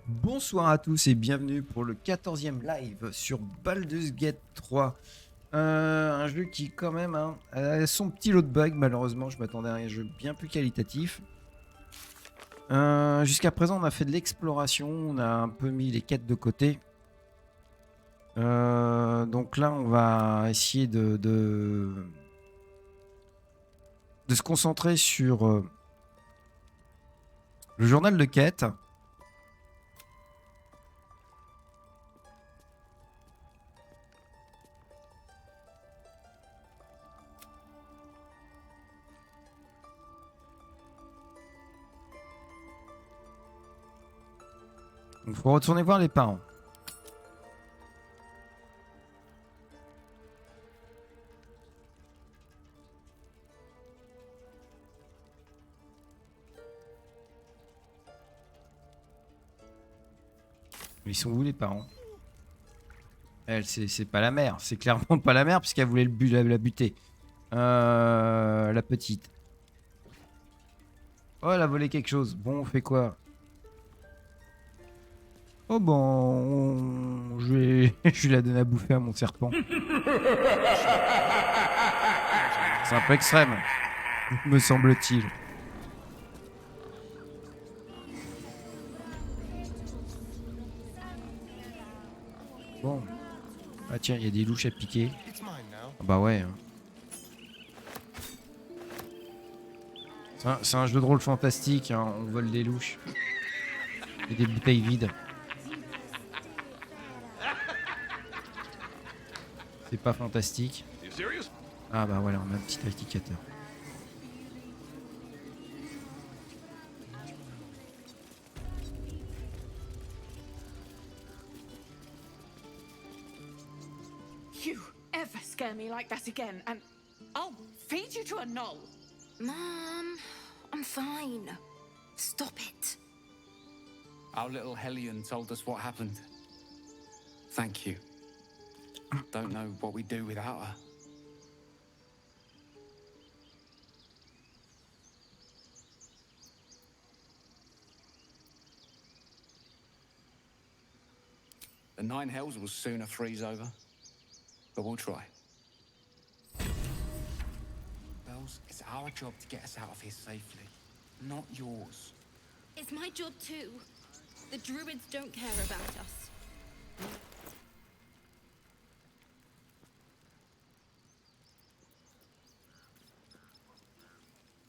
Bonsoir à tous et bienvenue pour le 14e live sur Baldur's Gate 3. Un jeu qui quand même a son petit lot de bugs, malheureusement je m'attendais à un jeu bien plus qualitatif. Jusqu'à présent on a fait de l'exploration, on a un peu mis les quêtes de côté. Donc là on va essayer de se concentrer sur le journal de quête. Il faut retourner voir les parents. Ils sont où les parents? Elle, c'est pas la mère. C'est clairement pas la mère puisqu'elle voulait la buter. La petite. Oh, elle a volé quelque chose. Bon, on fait quoi? Oh bon, je vais la donner à bouffer à mon serpent. C'est un peu extrême, me semble-t-il. Bon. Ah tiens, il y a des louches à piquer. Ah bah ouais. C'est un jeu de rôle fantastique, hein. On vole des louches. Et des bouteilles vides. C'est pas fantastique. Ah bah voilà, on a un petit indicateur. You ever scare me like that again, and I'll feed you to a knoll. Mom, I'm fine. Stop it. Our little Hellion told us what happened. Thank you. Don't know what we'd do without her. The Nine Hells will sooner freeze over, but we'll try. Bells, it's our job to get us out of here safely, not yours. It's my job too. The druids don't care about us.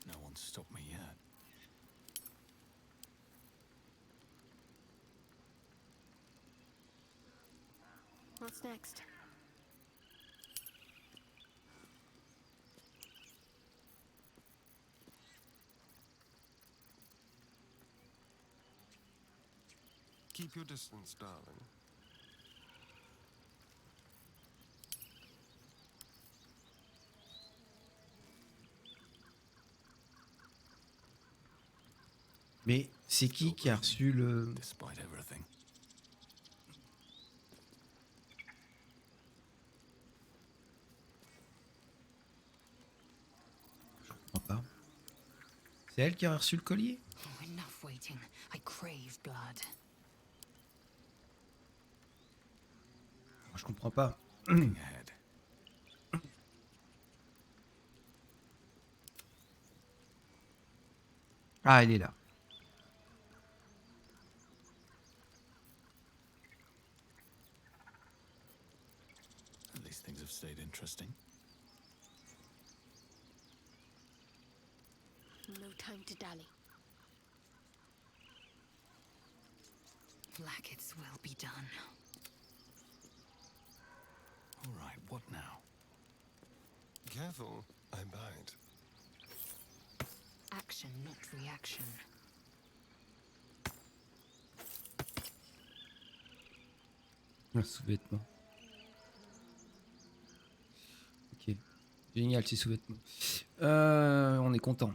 No one's stopped me yet. What's next? Keep your distance, darling. Mais c'est qui a reçu le... Despite everything. Je comprends pas. C'est elle qui a reçu le collier? Oh, enough waiting. I crave blood. Je comprends pas. Looking ahead. Ah, elle est là. At least things have stayed interesting. No time to dally. Blackets will be done. All right, what now? Careful, I bite. Action, not reaction. Un sous-vêtement. Ok. Génial ces sous-vêtements. On est content.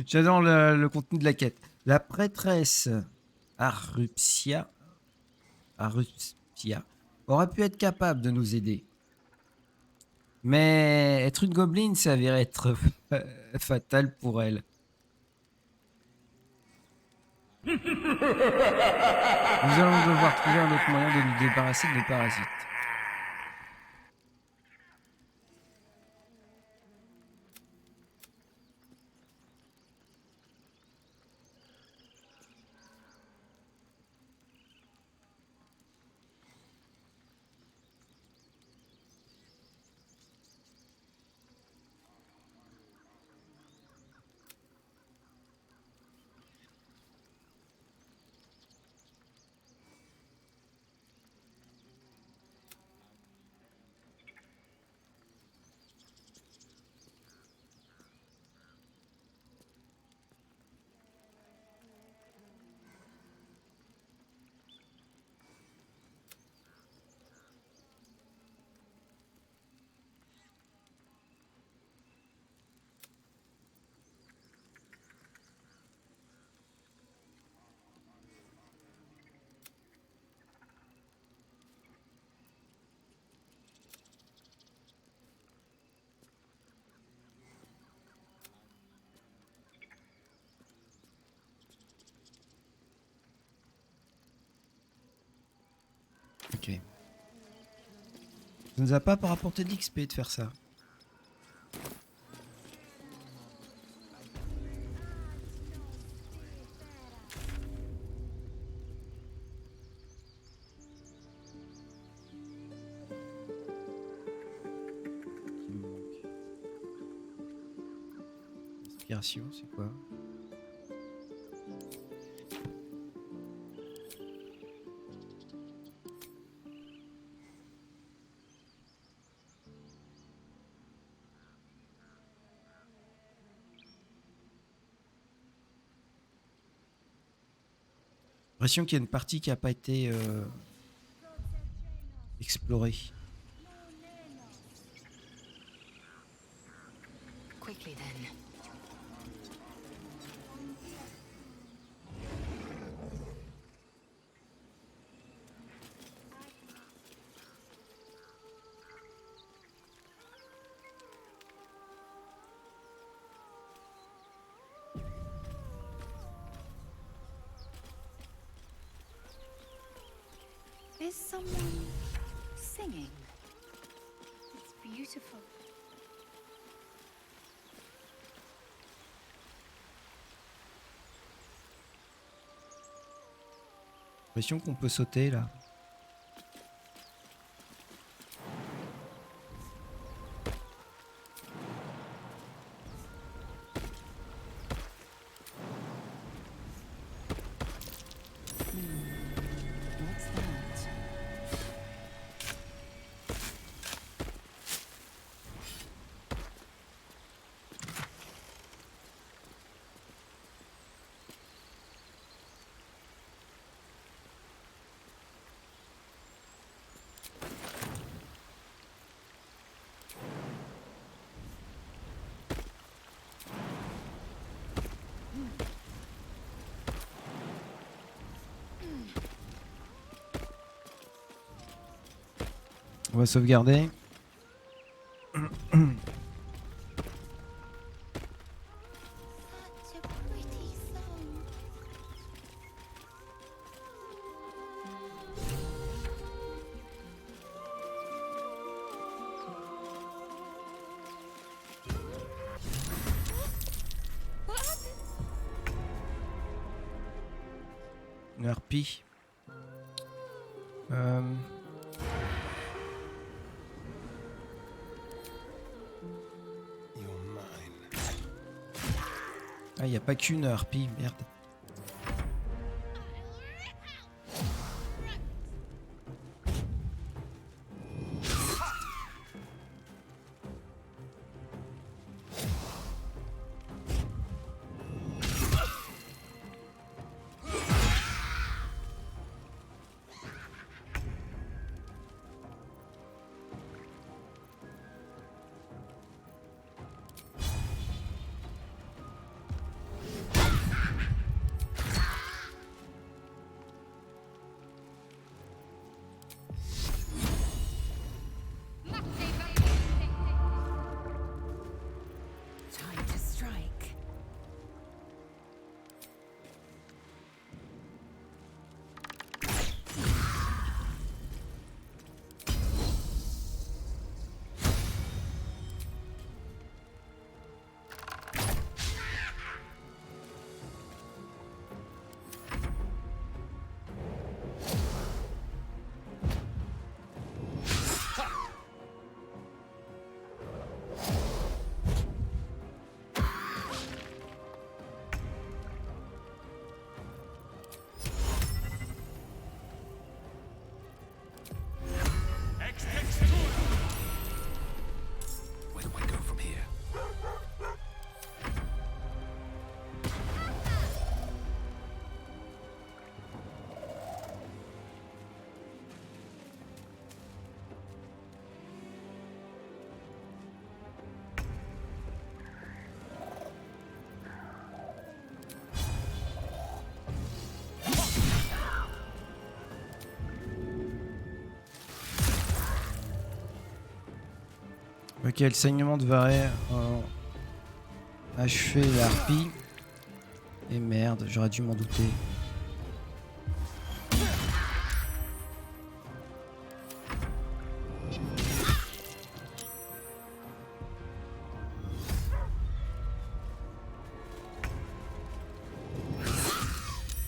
J'adore le contenu de la quête. La prêtresse Arupsia, Arupsia aurait pu être capable de nous aider. Mais être une gobeline s'est avéré être fatal pour elle. Nous allons devoir trouver un autre moyen de nous débarrasser de nos parasites. Ok. Ça nous a pas rapporté d'XP de faire ça. Qui nous manque. Inspiration, c'est quoi? L'impression qu'il y a une partie qui n'a pas été explorée. Quickly then. Is someone singing? It's beautiful. L'impression qu'on peut sauter là. What's that? On va sauvegarder. Such a pretty song. What happened? Une harpie. You're mine. Ah, il n'y a pas qu'une harpie, merde. Ok, le saignement devrait achever la harpie. Et merde, j'aurais dû m'en douter.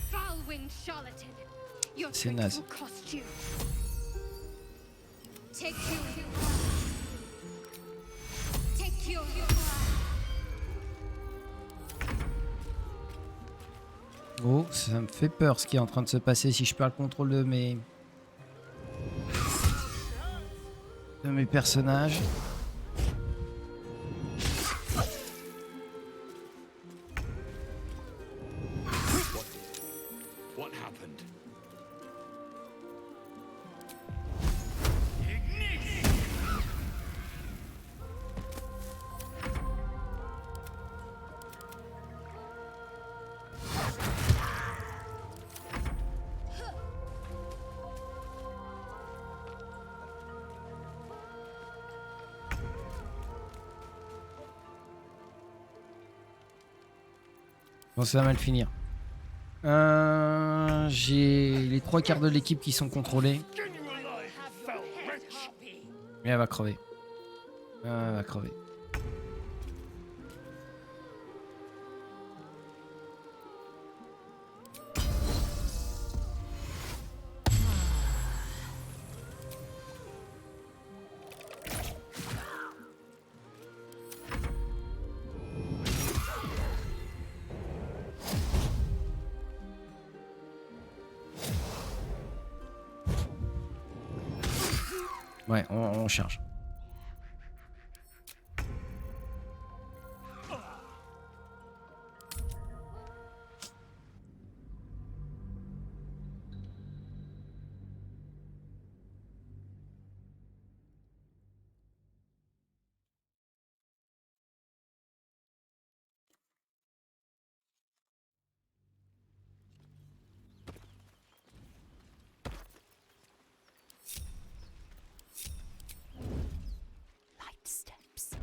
Foul-winged charlatan. Your C'est tricks naze. will cost you. Take you. Take your. Oh, ça me fait peur ce qui est en train de se passer si je perds le contrôle de mes personnages. What happened? Bon, ça va mal finir. J'ai les 3/4 de l'équipe qui sont contrôlés. Et elle va crever. Elle va crever. Ouais, on charge. Light steps.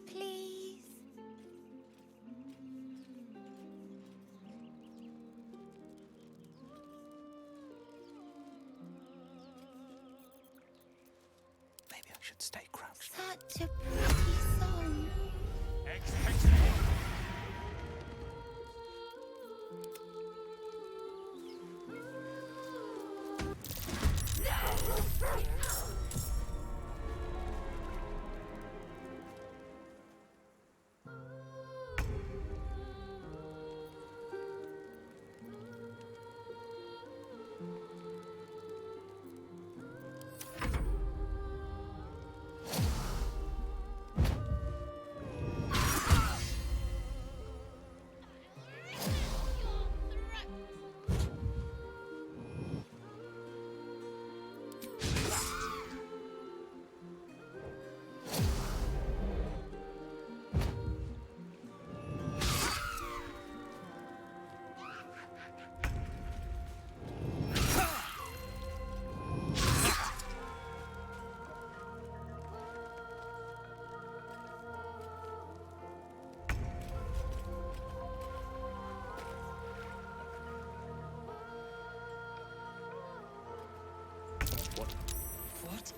Please. Maybe I should stay crouched. Such a pretty song.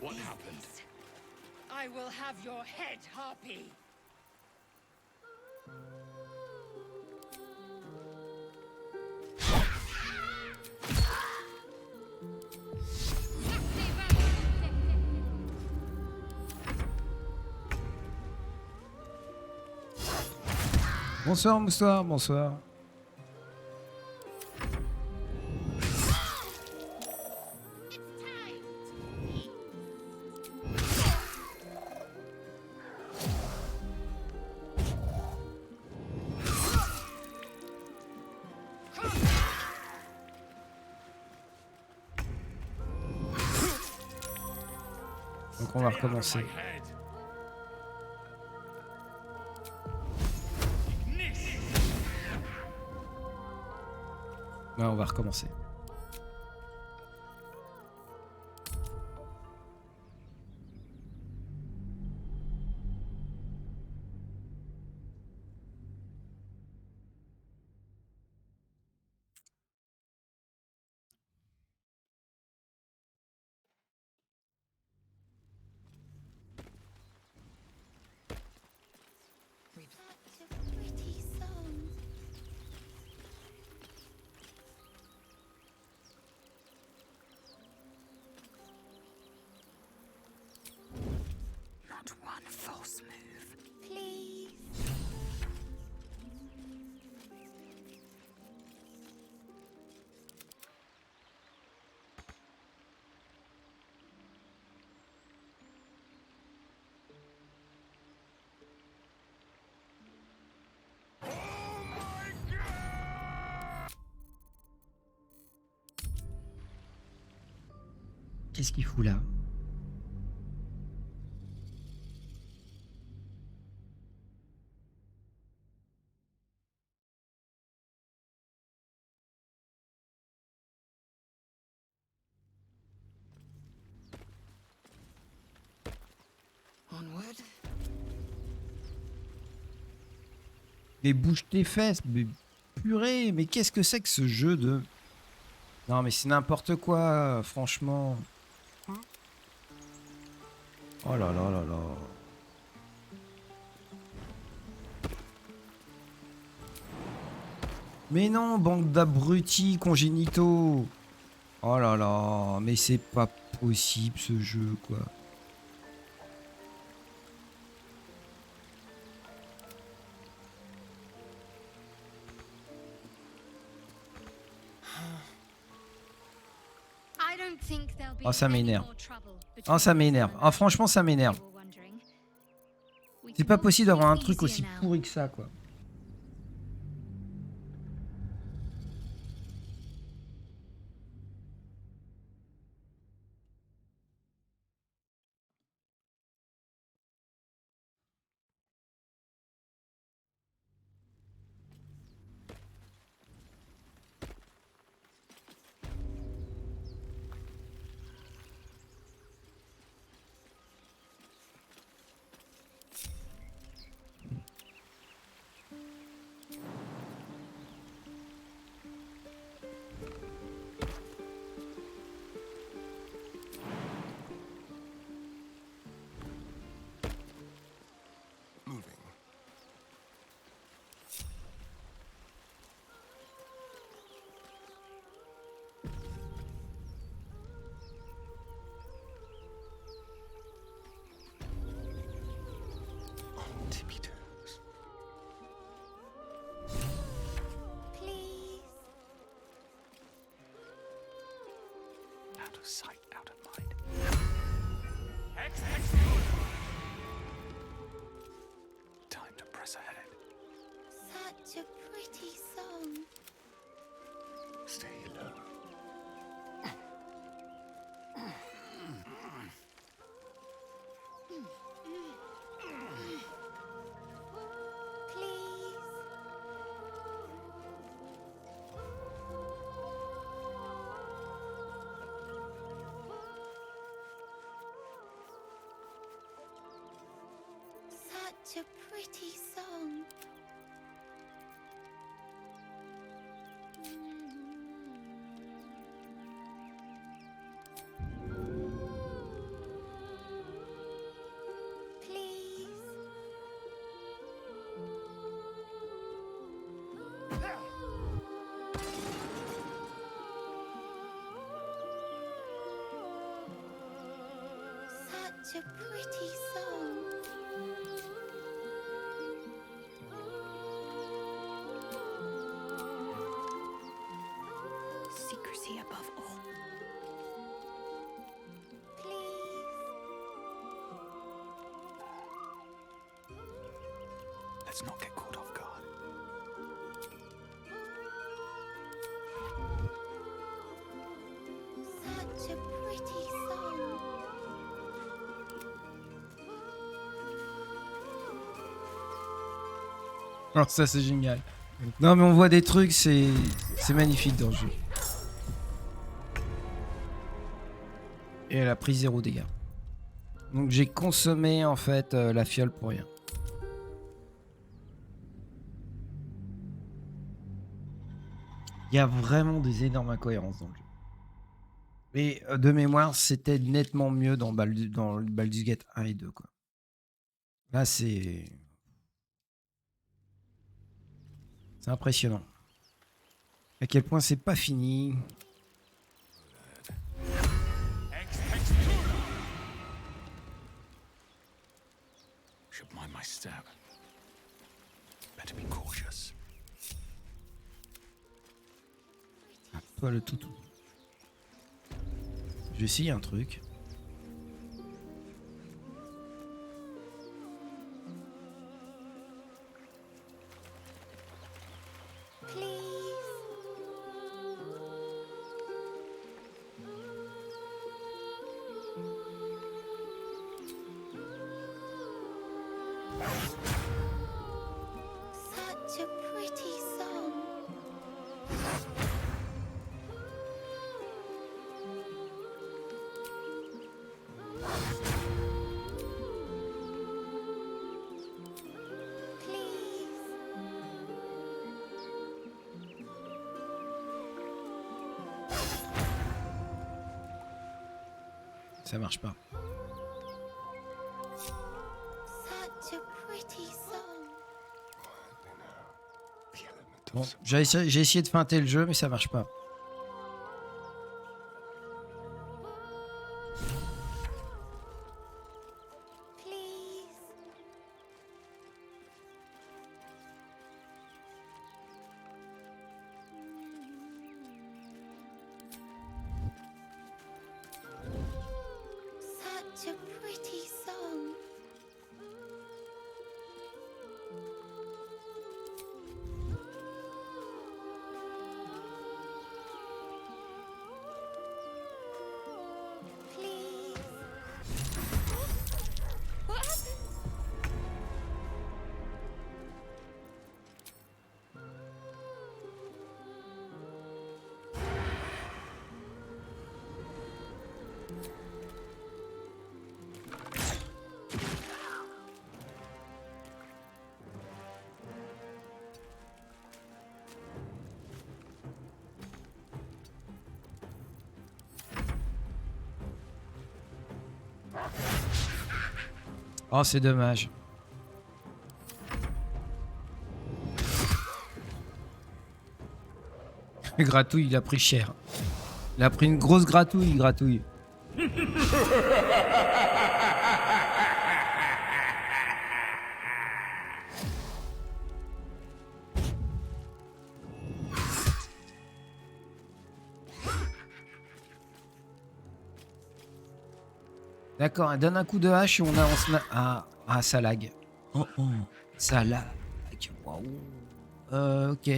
What happened? I will have your head, Harpy. Bonsoir, bonsoir, bonsoir. Donc on va recommencer. Ouais, on va recommencer. Such a pretty song. Not one false move. Please. Qu'est-ce qu'il fout là? Onward. Mais bouge tes fesses, mais purée, mais qu'est-ce que c'est que ce jeu de... Non mais c'est n'importe quoi, franchement. Oh là là là là. Mais non, bande d'abrutis congénitaux. Oh là là, mais c'est pas possible ce jeu quoi. I don't think there'll be Oh, ça any m'énerve. more trouble Oh between ça us m'énerve. and Ah franchement ça m'énerve. you were wondering. We C'est can pas walk possible d'avoir un here truc aussi easier now. pourri que ça quoi. Moving. On tippy toes. Please. Out of sight, out of mind. Time to press ahead. Such a pretty song. Stay low. Please. Such a pretty song. Please. Such a pretty song. Secrecy above all. Please. Let's not get caught off guard. Such a pretty song. Alors ça c'est génial. Non mais on voit des trucs, c'est magnifique dans le jeu. Et elle a pris 0 dégâts. Donc j'ai consommé en fait la fiole pour rien. Il y a vraiment des énormes incohérences dans le jeu. Mais de mémoire, c'était nettement mieux dans le Baldur's Gate 1 et 2 quoi. Là c'est impressionnant. À quel point c'est pas fini. Should mind my step. Better be cautious. Ah, toi le toutou. Je vais essayer un truc. Such a pretty song. Please. Ça marche pas. Such a pretty song. Quietly now. The element Bon, of j'ai essayé de feinter le jeu mais ça marche pas. Please. Such a pretty song. Please. What happened? Oh c'est dommage. Le gratouille il a pris cher. Il a pris une grosse gratouille. D'accord, elle donne un coup de hache et on ah, ça lag. Oh, ça lag. Waouh. Ok.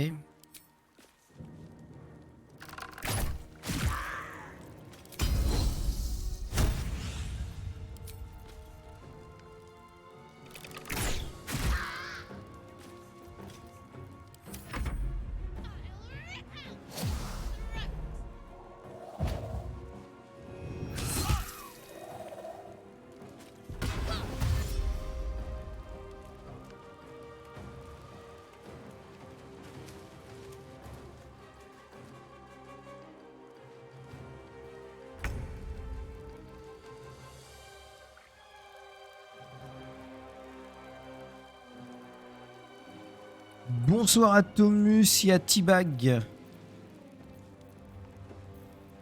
Bonsoir à Tomus et à T-Bag.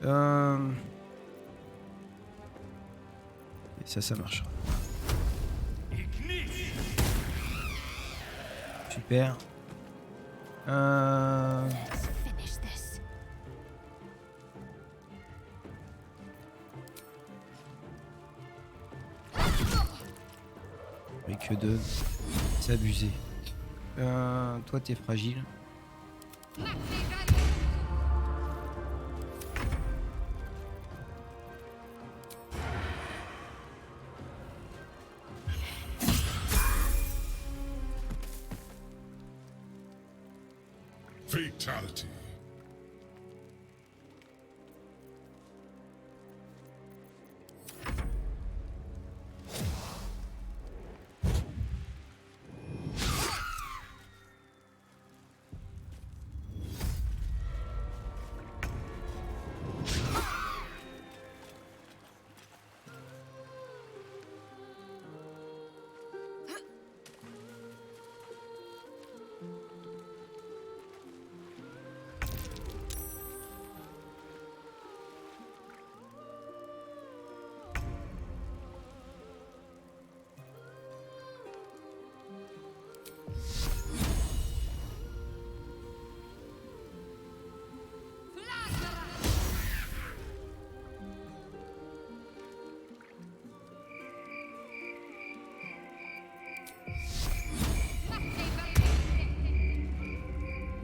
Et ça marchera. Super. Let's finish this. Et que deux. C'est abusé. Toi t'es fragile. Fatality.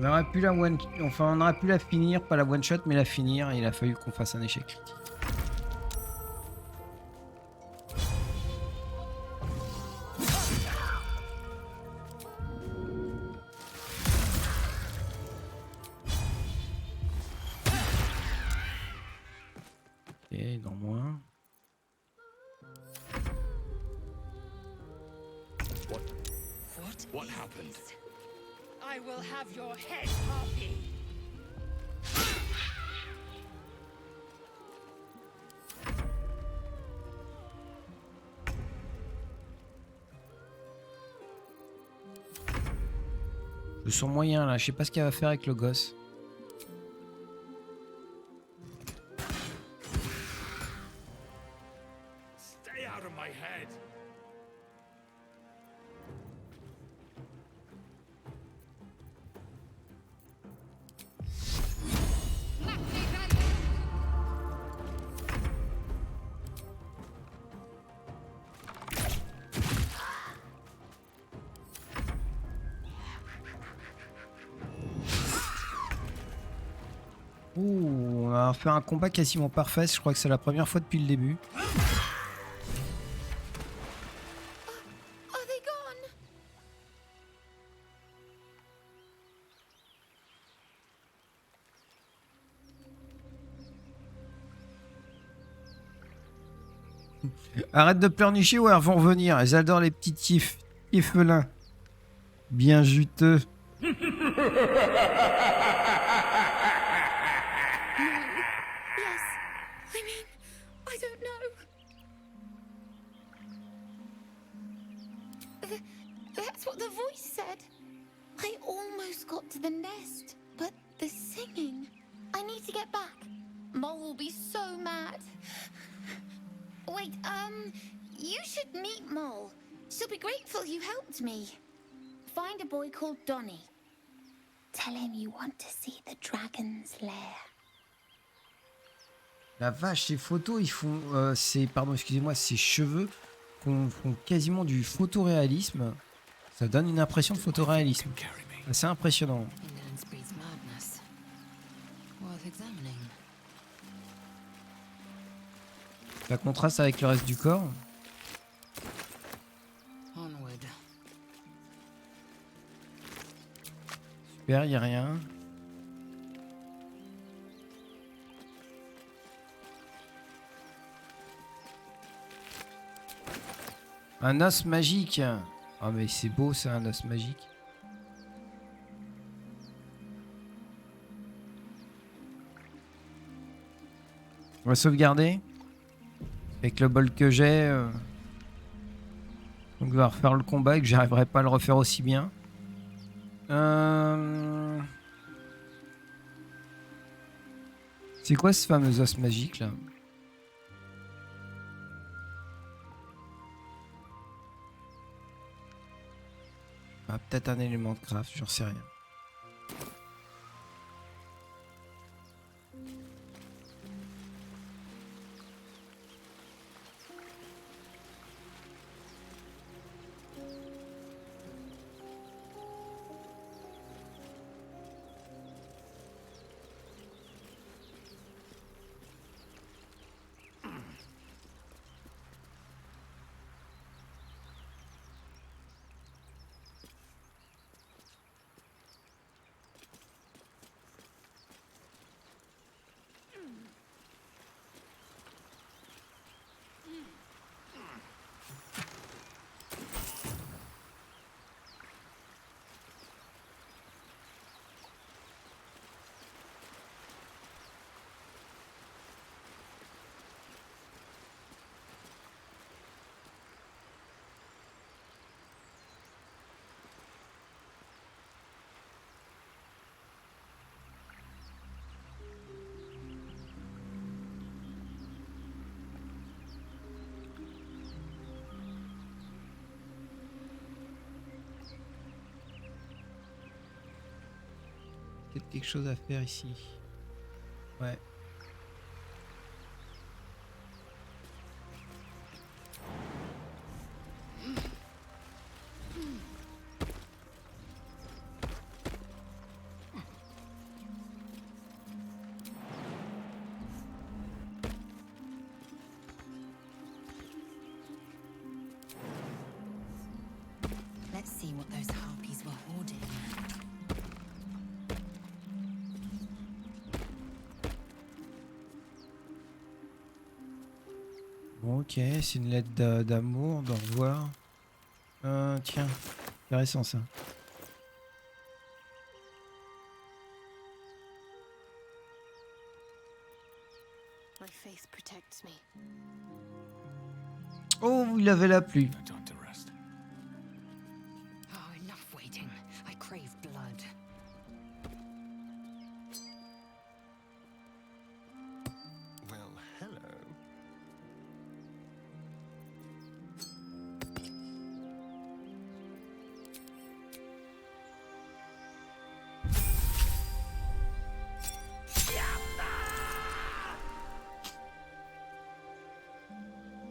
On aurait pu la one... Enfin, on aurait pu la finir, pas la one shot, mais la finir. Et il a fallu qu'on fasse un échec critique. Et dans moins. What happened? I will have your head, Harpy. Le son moyen là, je sais pas ce qu'elle va faire avec le gosse. Stay out of my head. Ouh, on a fait un combat quasiment parfait. Je crois que c'est la première fois depuis le début. Are they gone? Arrête de pleurnicher ou elles vont revenir. Elles adorent les petits tiffelins. Bien juteux. Yes. I mean, I don't know. That's what the voice said. I almost got to the nest, but the singing. I need to get back. Mole will be so mad. Wait, you should meet Mole. She'll be grateful you helped me. Find a boy called Donny. Tell him you want to see the dragon's lair. La vache, ces photos, ils font... pardon, excusez-moi, ces cheveux font quasiment du photoréalisme. Ça donne une impression de photoréalisme. Carry me. C'est impressionnant. Indolence breeds madness. Worth examining. Ça contraste avec le reste du corps. Onward. Super, y a rien. Un os magique. Ah mais c'est beau, c'est un os magique. On va sauvegarder. Avec le bol que j'ai. Donc on va refaire le combat et que j'arriverai pas à le refaire aussi bien. C'est quoi ce fameux os magique là? Ah, peut-être un élément de craft, j'en sais rien. peut-être quelque chose à faire ici. Ouais. Let's see what those harpies were hoarding. Bon, ok, c'est une lettre d'amour, d'au revoir. Tiens, intéressant ça. My faith protects me. Oh, il avait la pluie. No time to rest. Oh, enough waiting. I crave blood. Well, hello.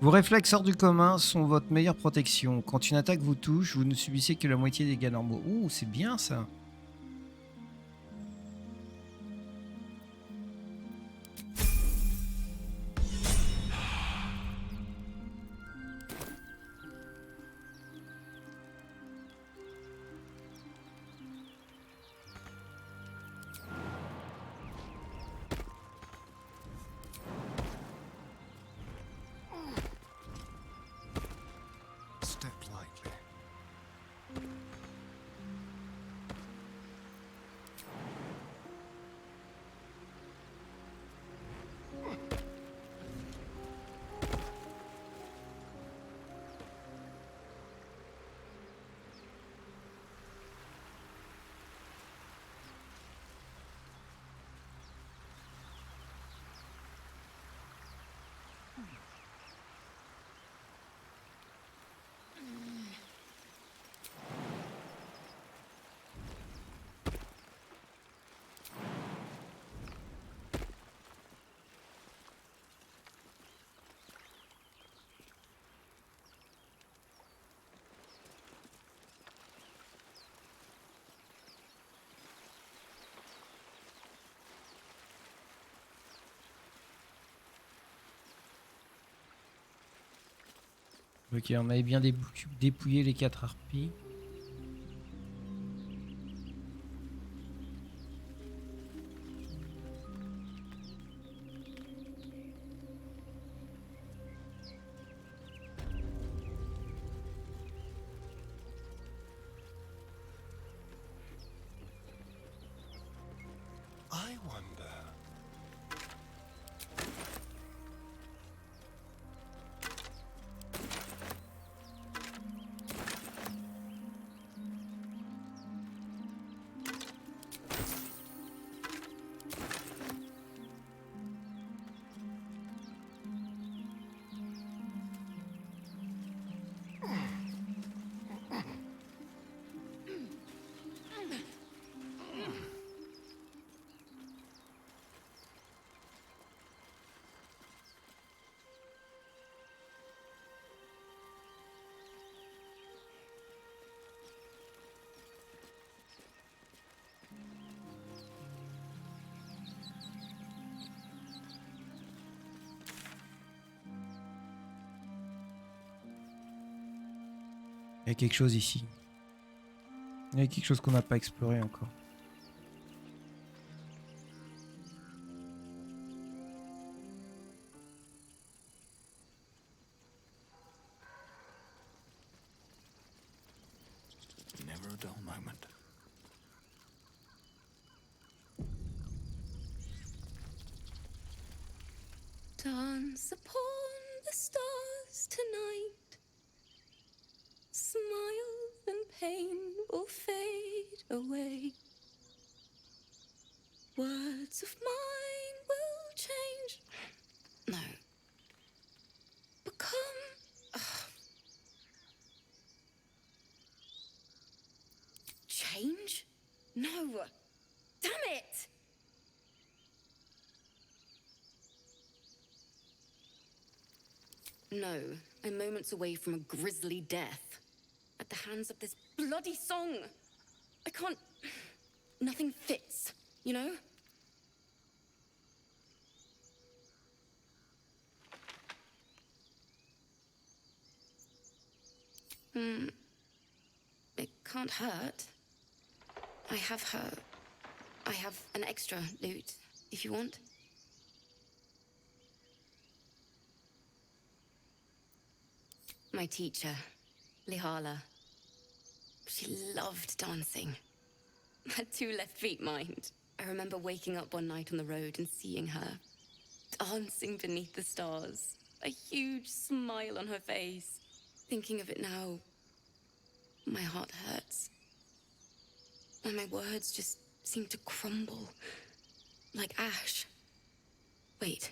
Vos réflexes hors du commun sont votre meilleure protection. Quand une attaque vous touche, vous ne subissez que la moitié des dégâts normaux. Ouh, c'est bien ça. Step lightly. Ok, on avait bien dépouillé les 4 harpies. I wonder. Il y a quelque chose ici. Il y a quelque chose qu'on n'a pas exploré encore. Never a dull moment. Dance upon the stars tonight. Smiles and pain will fade away. Words of mine will change. No. Become. Change? No. Damn it! No, I'm moments away from a grisly death. At the hands of this bloody song. I can't... Nothing fits, you know? It can't hurt. I have an extra loot, if you want. My teacher, Lihala. She loved dancing. Had 2 left feet, mind. I remember waking up one night on the road and seeing her, dancing beneath the stars, a huge smile on her face. Thinking of it now, my heart hurts. And my words just seem to crumble, like ash. Wait.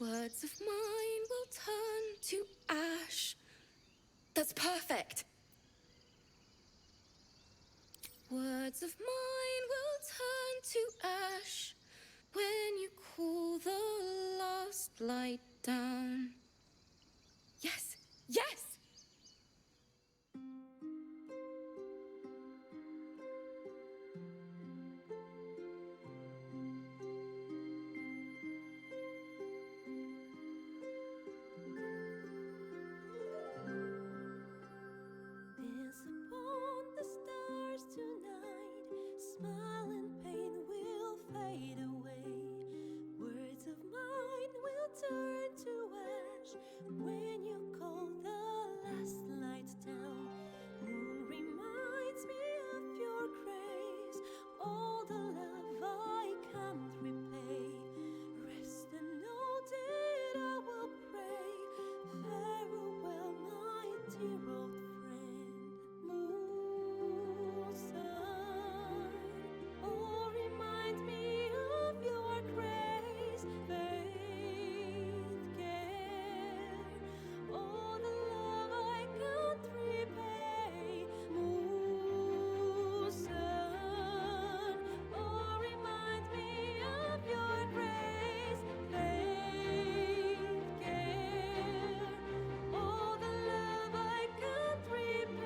Words of mine will turn to ash. That's perfect. Words of mine will turn to ash when you cool the last light down. Yes, yes! Dance upon the stars tonight. Smile and pain will fade away. Words of mine will turn to ash when you call the last light down. Moon reminds me of your grace. All the love I can't repay. Rest and know that I will pray. Farewell, my dear old friend. Moon, sun, oh, remind me of your grace. Faith, care, all the love I can't repay. Moon, sun, oh, remind me of your grace. Faith, care, all the love I can't repay.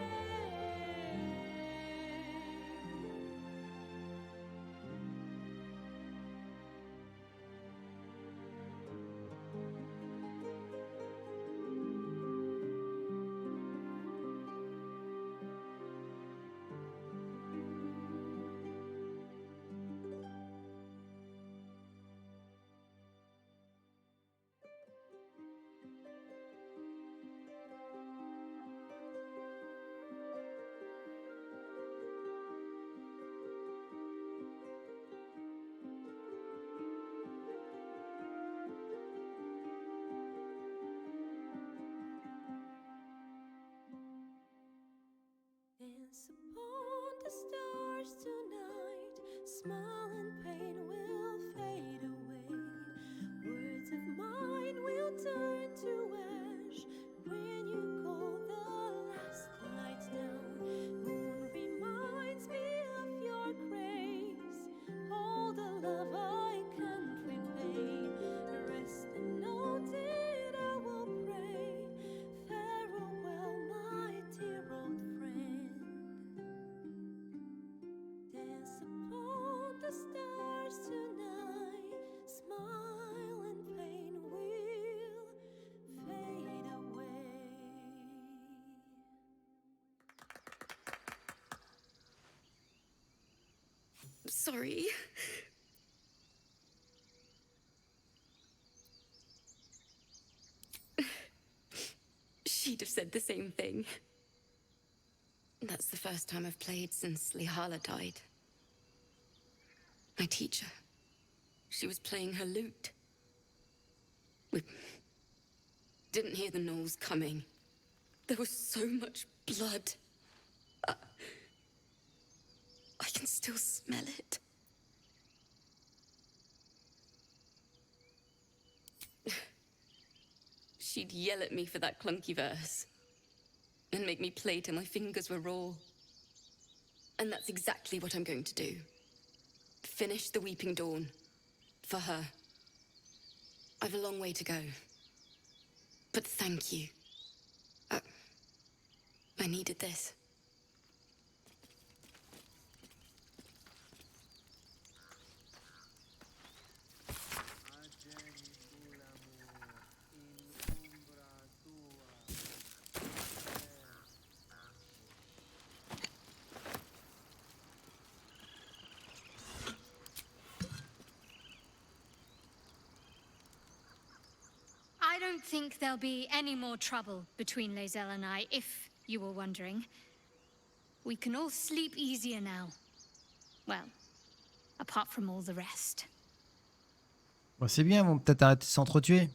Dance upon the stars tonight. Smile and pain will fade away. Words of mine will turn to ash when you call the last light down. Moon reminds me of your grace. All the love I can't repay. Rest and know that I will pray. Farewell, my dear old friend. Dance upon the stars tonight. Smile and pain will fade away. Sorry. She'd have said the same thing. That's the first time I've played since Lihala died. My teacher. She was playing her lute. We didn't hear the gnolls coming. There was so much blood. I can still smell it. She'd yell at me for that clunky verse and make me play till my fingers were raw. And that's exactly what I'm going to do. Finish the Weeping Dawn. For her. I've a long way to go. But thank you. I needed this. I don't think there'll be any more trouble between Lae'zel and I, if you were wondering. We can all sleep easier now. Well, apart from all the rest. Bon, c'est bien, ils vont peut-être arrêter de s'entretuer.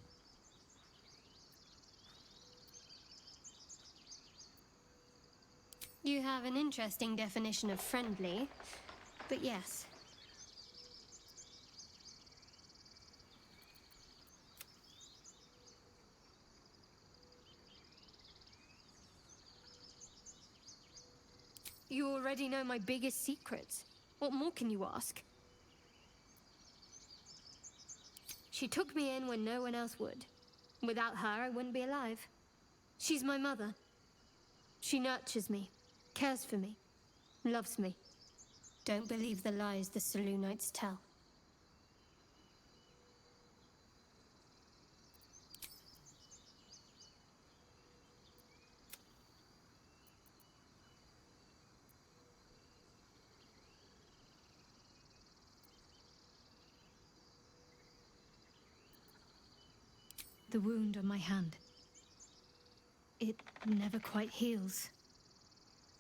You have an interesting definition of friendly, but yes. You already know my biggest secrets. What more can you ask? She took me in when no one else would. Without her, I wouldn't be alive. She's my mother. She nurtures me, cares for me, loves me. Don't believe the lies the Selûnites tell. The wound on my hand. It never quite heals.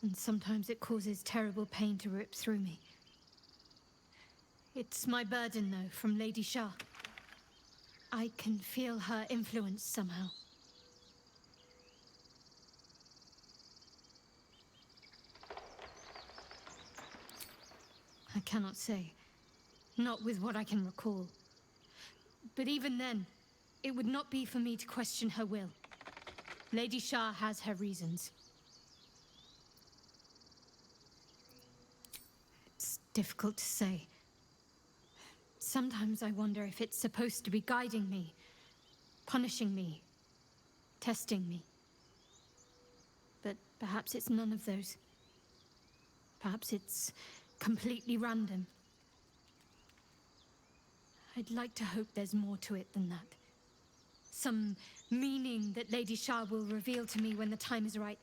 And sometimes it causes terrible pain to rip through me. It's my burden, though, from Lady Shah. I can feel her influence somehow. I cannot say. Not with what I can recall. But even then, it would not be for me to question her will. Lady Shah has her reasons. It's difficult to say. Sometimes I wonder if it's supposed to be guiding me, punishing me, testing me. But perhaps it's none of those. Perhaps it's completely random. I'd like to hope there's more to it than that. Some meaning that Lady Shah will reveal to me when the time is right.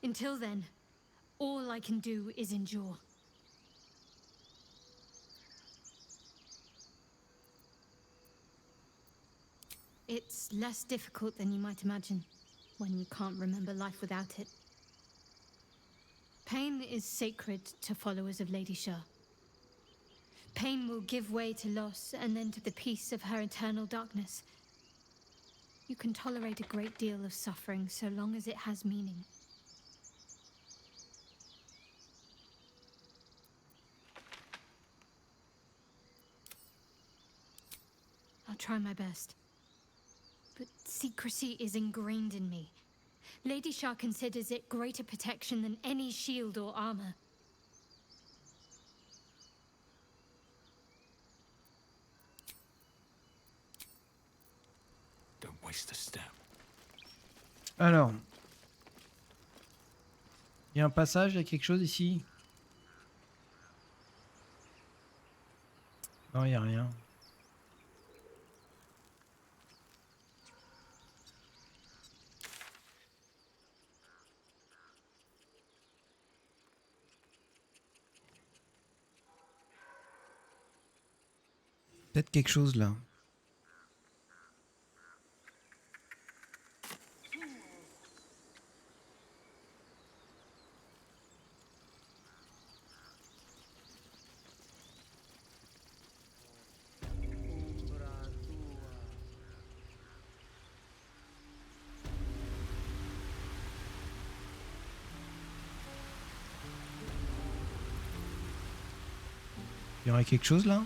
Until then, all I can do is endure. It's less difficult than you might imagine, when you can't remember life without it. Pain is sacred to followers of Lady Shah. Pain will give way to loss, and then to the peace of her eternal darkness. You can tolerate a great deal of suffering so long as it has meaning. I'll try my best. But secrecy is ingrained in me. Lady Shah considers it greater protection than any shield or armor. Don't waste a step. Alors. Il y a un passage, il y a quelque chose ici? Non, il n'y a rien. Peut-être quelque chose là. Il y aurait quelque chose là?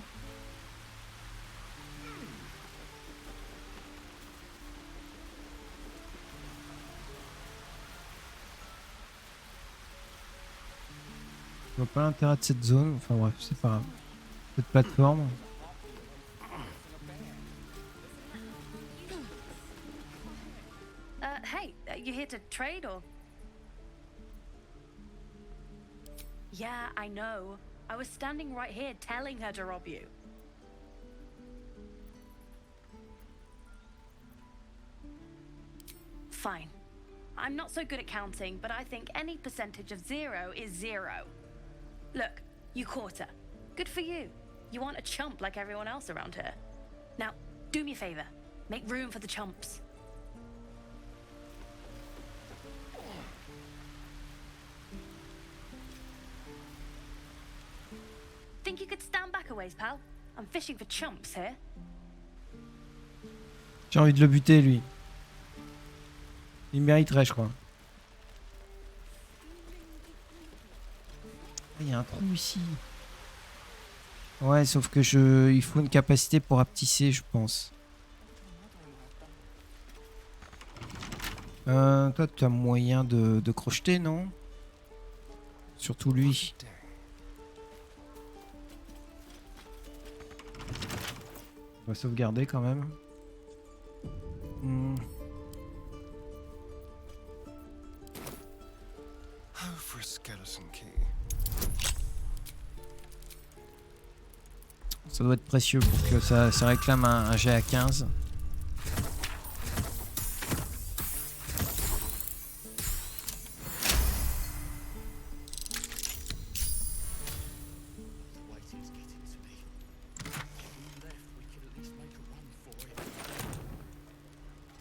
Je vois pas l'intérêt de cette zone. Enfin bref, c'est pas grave. Cette plateforme. Hey, you here to trade or? Yeah, I know. I was standing right here telling her to rob you. Fine. I'm not so good at counting, but I think any percentage of 0 is 0. Look, you caught her. Good for you. You aren't a chump like everyone else around here. Now, do me a favor. Make room for the chumps. Think you could stand back a ways, pal? I'm fishing for chumps here. J'ai envie de le buter, lui. Il mériterait, je crois. Il y a un trou ici. Ouais, sauf que il faut une capacité pour apetisser, je pense. Toi, tu as moyen de crocheter, non? Surtout lui. On va sauvegarder quand même. Oh, for a skeleton key. Ça doit être précieux pour que ça réclame un jet à 15.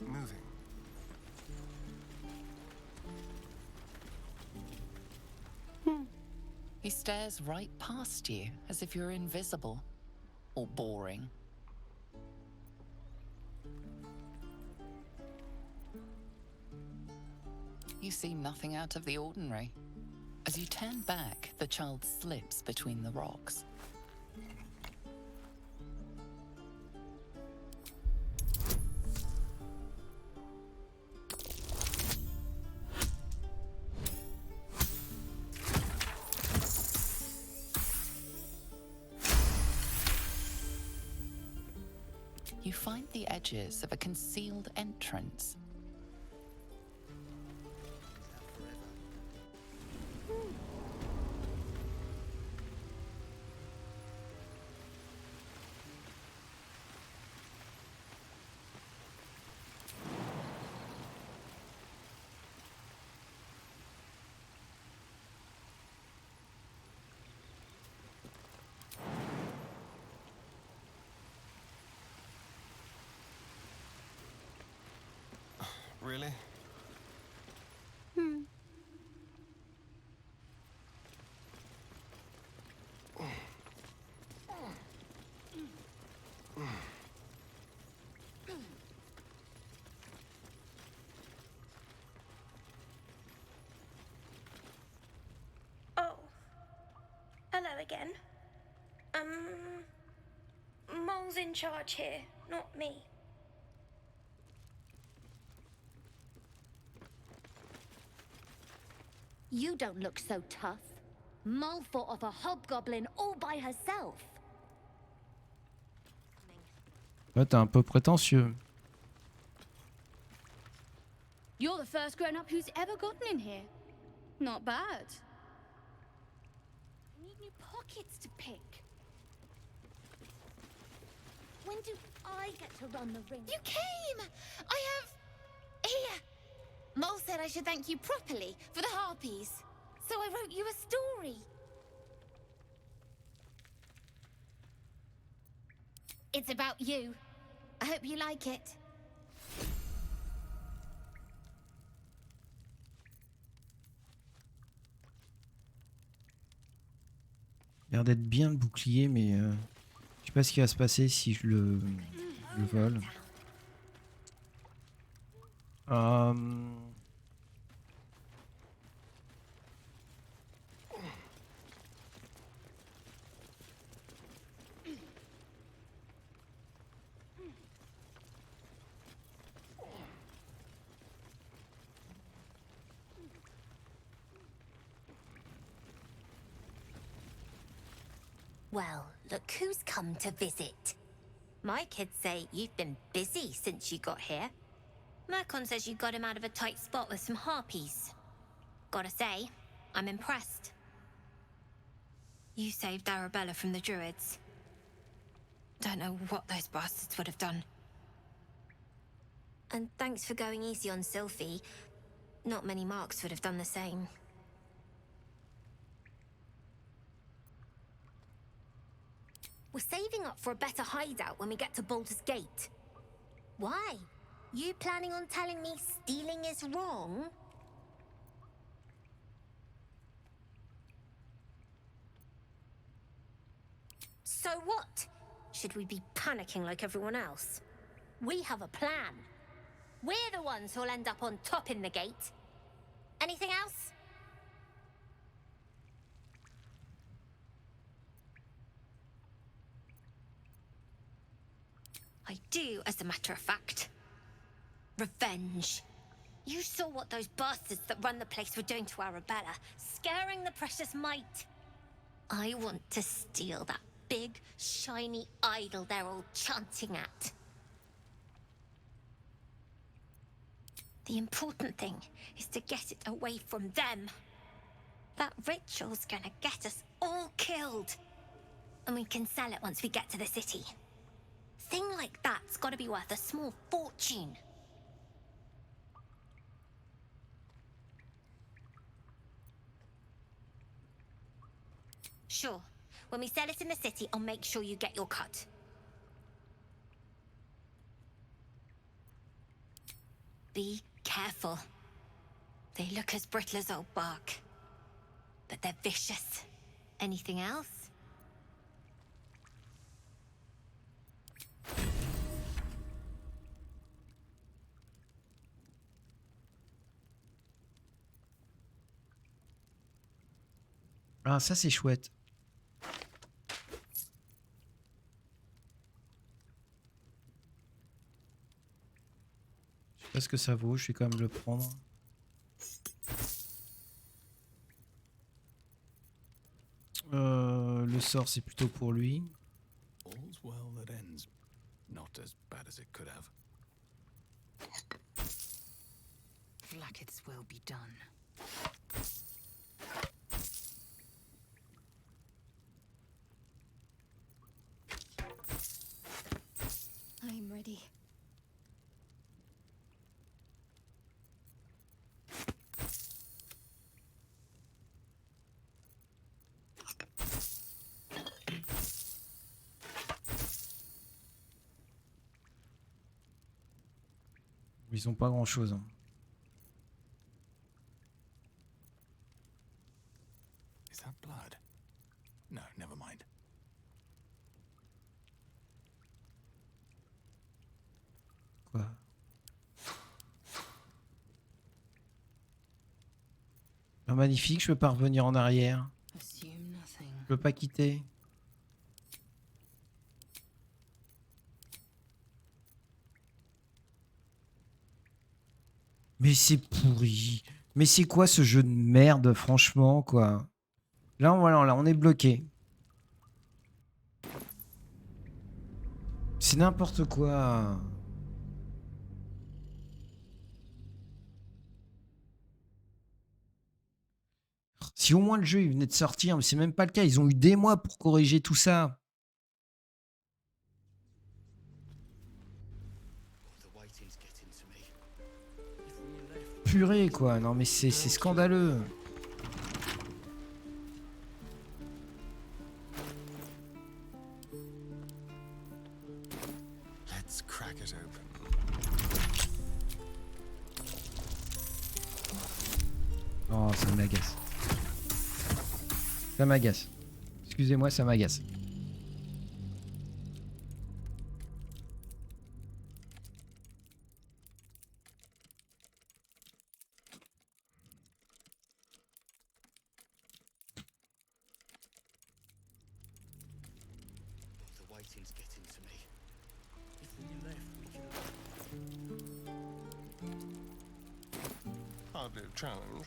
Moving. He stares right past you, as if you're invisible. Or boring. You see nothing out of the ordinary. As you turn back, the child slips between the rocks. You find the edges of a concealed entrance. Really? Oh. Hello again. Mole's in charge here, not me. You don't look so tough. Mole fought off a hobgoblin all by herself. Ouais, t'es un peu prétentieux. You're the first grown-up who's ever gotten in here. Not bad. I need new pockets to pick. When do I get to run the ring? You came! I have... Here! Mole said I should thank you properly for the harpies. So I wrote you a story. It's about you. I hope you like it. Il a l'air d'être bien le bouclier, mais je sais pas ce qui va se passer si je le vole. Well, look who's come to visit. My kids say you've been busy since you got here. Mercon says you got him out of a tight spot with some harpies. Gotta say, I'm impressed. You saved Arabella from the druids. Don't know what those bastards would have done. And thanks for going easy on Sylphie. Not many marks would have done the same. We're saving up for a better hideout when we get to Baldur's Gate. Why? You planning on telling me stealing is wrong? So what? Should we be panicking like everyone else? We have a plan. We're the ones who'll end up on top in the gate. Anything else? I do, as a matter of fact. Revenge. You saw what those bastards that run the place were doing to Arabella, scaring the precious mite. I want to steal that big, shiny idol they're all chanting at. The important thing is to get it away from them. That ritual's gonna get us all killed. And we can sell it once we get to the city. Thing like that's gotta be worth a small fortune. Sure. When we sell it in the city, I'll make sure you get your cut. Be careful. They look as brittle as old bark. But they're vicious. Anything else? Ah, ça c'est chouette. Je sais pas ce que ça vaut, je vais quand même le prendre. Le sort c'est plutôt pour lui. All's well that ends. Not as bad as it could have. Like its will be done. I'm ready. Ils ont pas grand chose. Hein. Is that blood? No, never mind. Quoi? Ah, magnifique, je peux pas revenir en arrière. Je peux pas quitter. Mais c'est pourri. Mais c'est quoi ce jeu de merde, franchement, quoi. Là, voilà, là, on est bloqué. C'est n'importe quoi. Si au moins le jeu il venait de sortir, mais c'est même pas le cas. Ils ont eu des mois pour corriger tout ça. Purée, quoi. Non, mais c'est scandaleux. Let's crack it open. Oh, ça m'agace. Ça m'agace. Excusez-moi, ça m'agace. Hardly a challenge.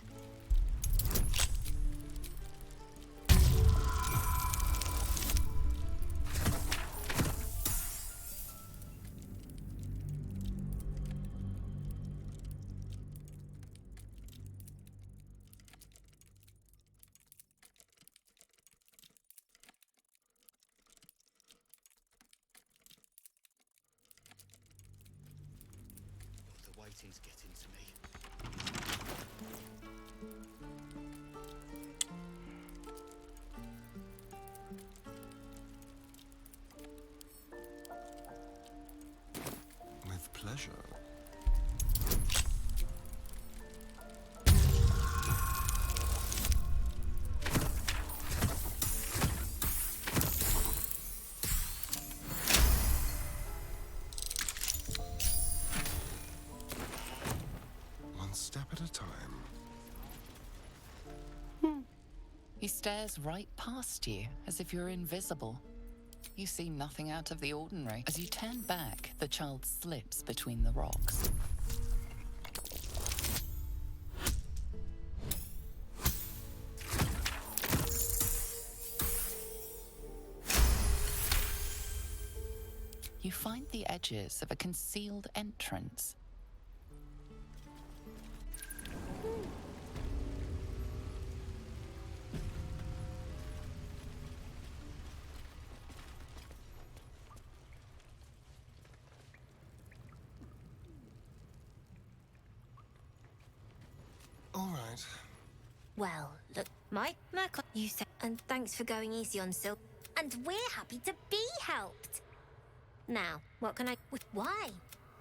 writing's getting to me. With pleasure. One step at a time. He stares right past you, as if you're invisible. You see nothing out of the ordinary. As you turn back, the child slips between the rocks. You find the edges of a concealed entrance. All right. Well, look, you said, and thanks for going easy on Sil. And we're happy to be helped. Now, what can I... Why?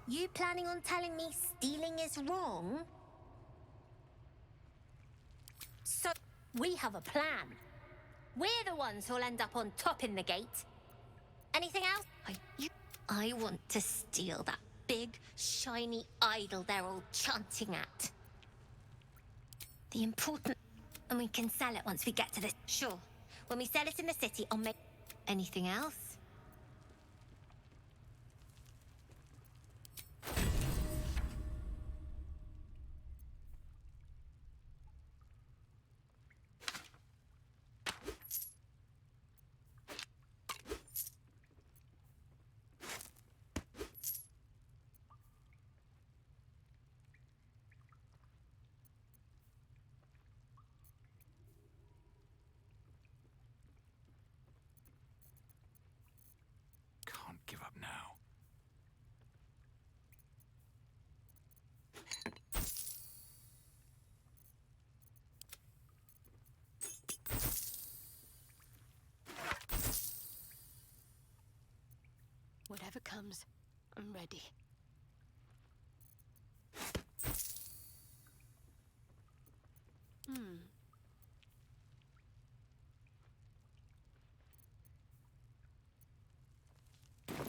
You planning on telling me stealing is wrong? So, we have a plan. We're the ones who'll end up on top in the gate. Anything else? I want to steal that big, shiny idol they're all chanting at. The important... And we can sell it once we get to this... Sure. When we sell it in the city, I'll make... Anything else? Can't give up now. Whatever comes, I'm ready.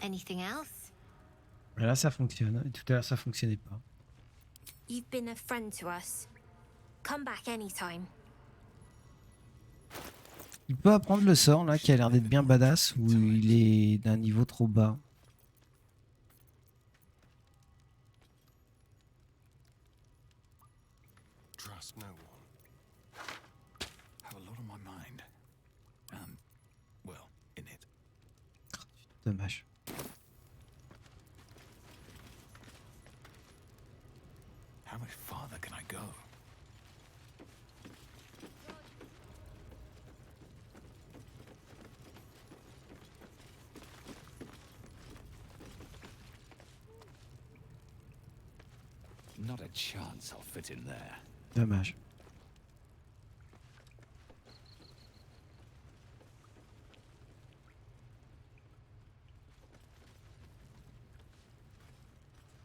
Anything else? Et là, ça fonctionne. Et tout à l'heure, ça fonctionnait pas. You've been a friend to us. Come back anytime. Il peut apprendre le sort, là, qui a l'air d'être bien badass, ou il est d'un niveau trop bas. Trust no one. Have a lot on my mind. Well, in it. Dommage. How much farther can I go? Not a chance I'll fit in there. Dommage.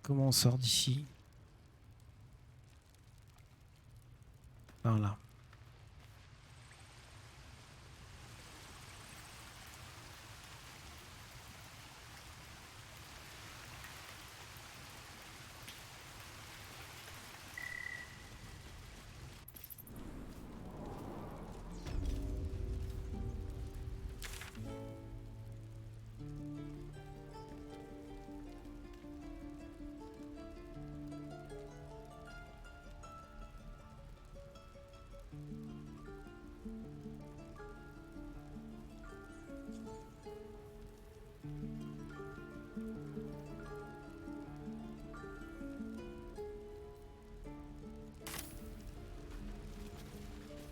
Comment on sort d'ici? Par là.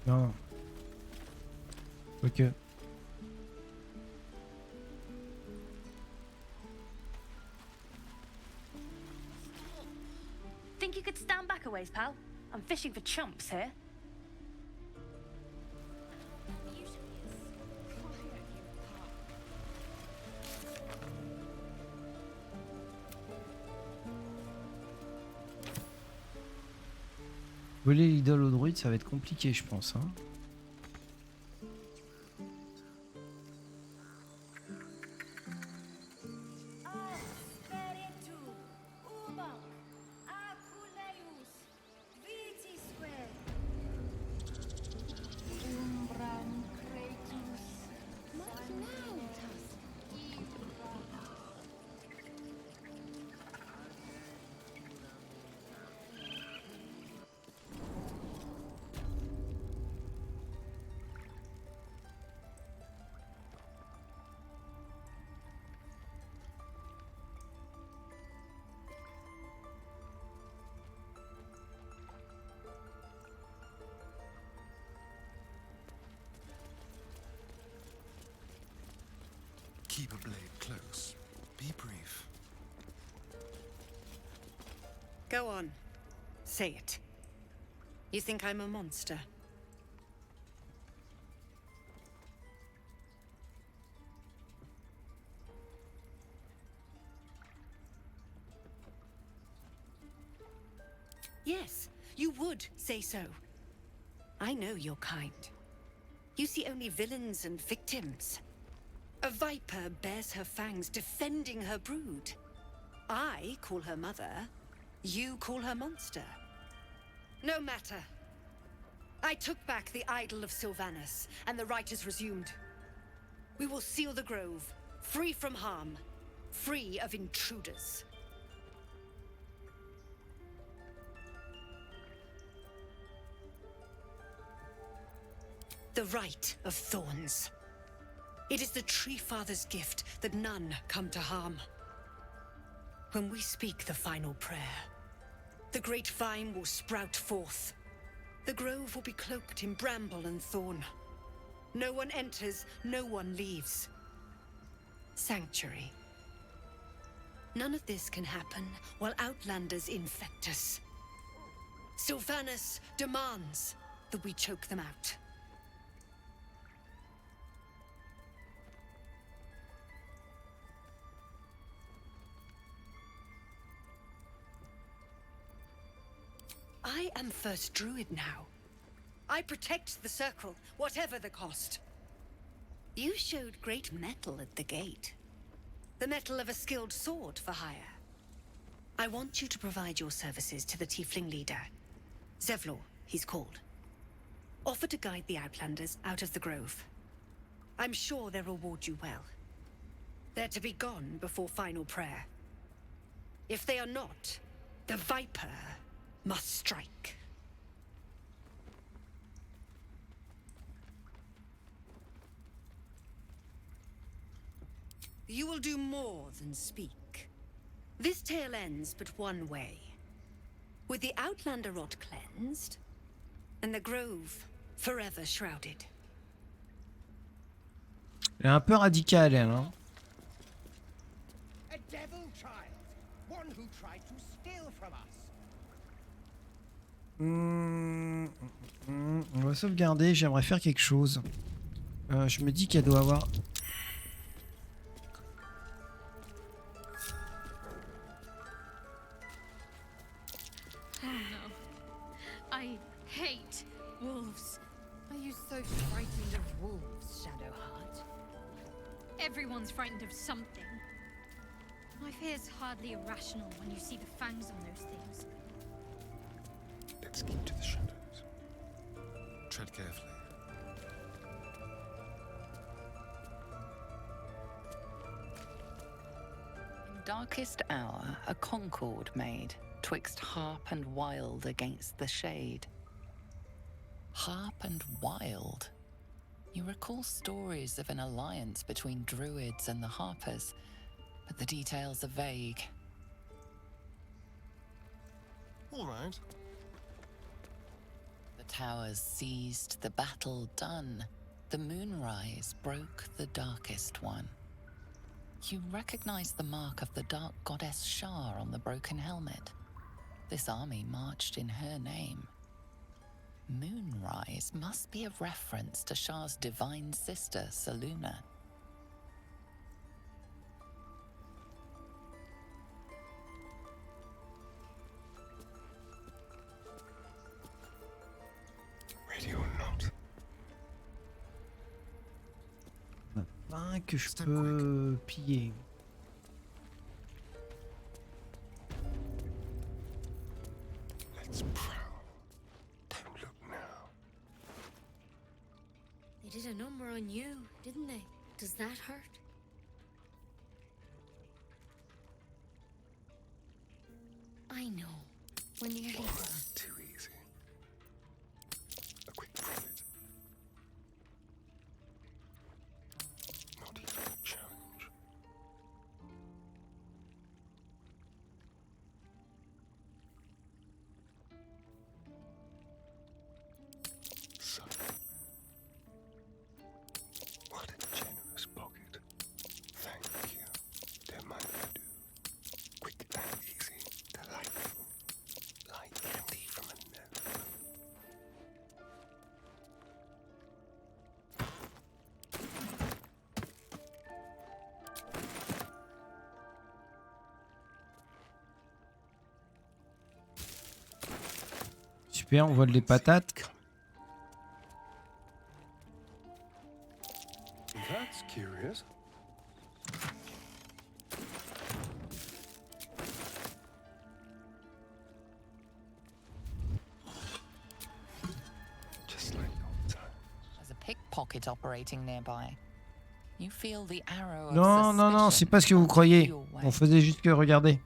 Non. Ok. sideways, pal. I'm fishing for chumps here. Voler l'idole au druide, ça va être compliqué, je pense. Hein. Keep a blade close. Be brief. Go on. Say it. You think I'm a monster? Yes, you would say so. I know your kind. You see only villains and victims. A viper bears her fangs, defending her brood. I call her mother. You call her monster. No matter. I took back the idol of Sylvanus, and the rite is resumed. We will seal the grove, free from harm, free of intruders. The Rite of Thorns. It is the Tree Father's gift that none come to harm. When we speak the final prayer, the great vine will sprout forth. The grove will be cloaked in bramble and thorn. No one enters, no one leaves. Sanctuary. None of this can happen while Outlanders infect us. Sylvanus demands that we choke them out. I am First Druid now. I protect the Circle, whatever the cost. You showed great mettle at the gate. The mettle of a skilled sword for hire. I want you to provide your services to the Tiefling leader. Zevlor, he's called. Offer to guide the Outlanders out of the grove. I'm sure they'll reward you well. They're to be gone before final prayer. If they are not, the Viper must strike. You will do more than speak. This tale ends but one way. With the Outlander rot cleansed, and the grove forever shrouded. Elle est un peu radicale, elle, hein. A devil child, one who tried to steal from us. On va sauvegarder, j'aimerais faire quelque chose. Je me dis qu'elle doit avoir... Oh no. I hate wolves. Are you so frightened of wolves, Shadowheart? Everyone's frightened of something. My fear's hardly irrational when you see the fangs on those things. Let's keep to the shadows. Tread carefully. In darkest hour, a concord made, twixt harp and wild against the shade. Harp and wild? You recall stories of an alliance between druids and the harpers, but the details are vague. All right. The towers seized, the battle done. The moonrise broke the darkest one. You recognize the mark of the dark goddess Shar on the broken helmet. This army marched in her name. Moonrise must be a reference to Shah's divine sister, Saluna. Ready or not? Un que je peux piller. Let's prowl. Don't look now. They did a number on you, didn't they? Does that hurt? I know. We're nearly done. Too easy. A quick profit. Not even a challenge. So, what a generous pocket. Thank you. There might do. Quick and easy, delightful, like candy from a gnome. Super, on vole les patates. That's curious. Just like old times. There's a pickpocket operating nearby. You feel the arrow of Non, non, non, c'est pas ce que vous croyez. On faisait juste que regarder.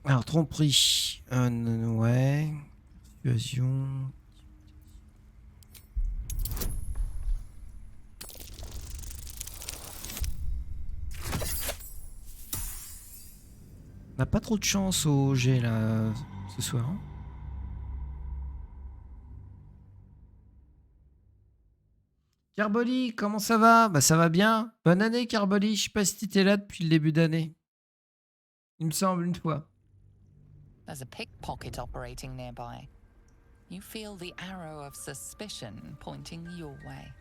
Alors, tromperie. Ouais. Persuasion. On n'a pas trop de chance au G là ce soir. Hein. Carboli, comment ça va? Bah ça va bien. Bonne année Carboli, je sais pas si t'étais là depuis le début d'année. Il me semble une fois. There's a pickpocket operating nearby. You feel the arrow of suspicion pointing your way.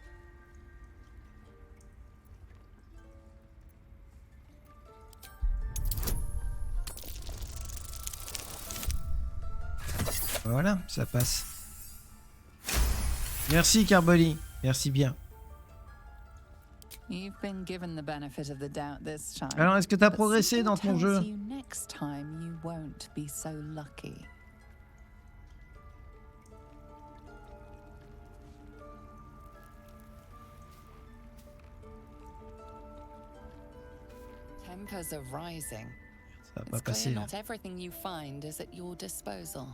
Voilà, ça passe. Merci Carboli, merci bien. You've been given the benefit of the doubt this time. Alors, est-ce que t'as but progressé dans something ton jeu? tells you next time you won't be so lucky. Tempers are rising. Ça va pas It's passer clear là. not everything you find is at your disposal.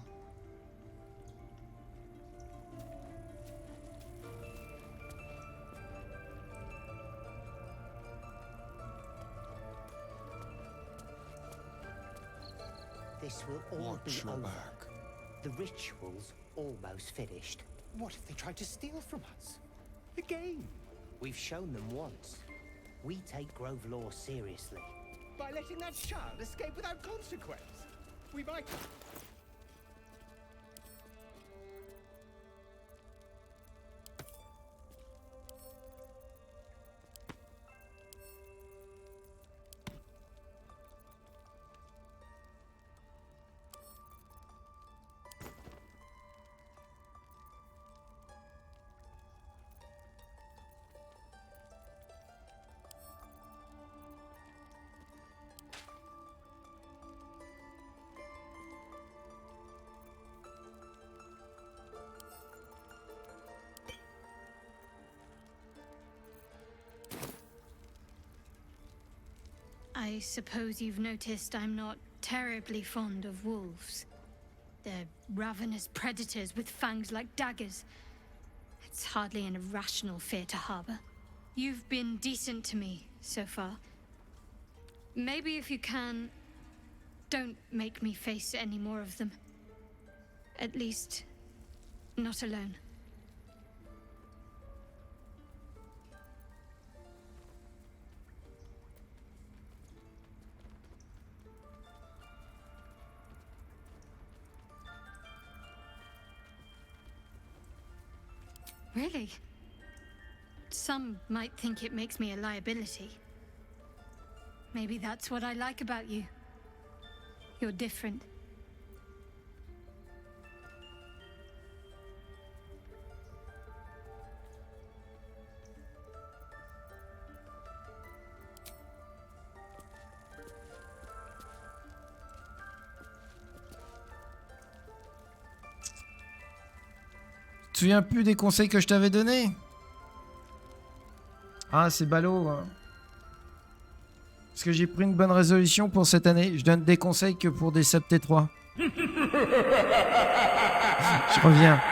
This will all Watch be your over. back. The ritual's almost finished. What if they tried to steal from us? The game. We've shown them once. We take Grove law seriously. By letting that child escape without consequence. We might. I suppose you've noticed I'm not terribly fond of wolves. They're ravenous predators with fangs like daggers. It's hardly an irrational fear to harbor. You've been decent to me so far. Maybe if you can, don't make me face any more of them. At least, not alone. Really? Some might think it makes me a liability. Maybe that's what I like about you. You're different. Tu te souviens plus des conseils que je t'avais donnés? Ah, c'est ballot, hein. Parce que j'ai pris une bonne résolution pour cette année. Je donne des conseils que pour des sub T3. Je reviens.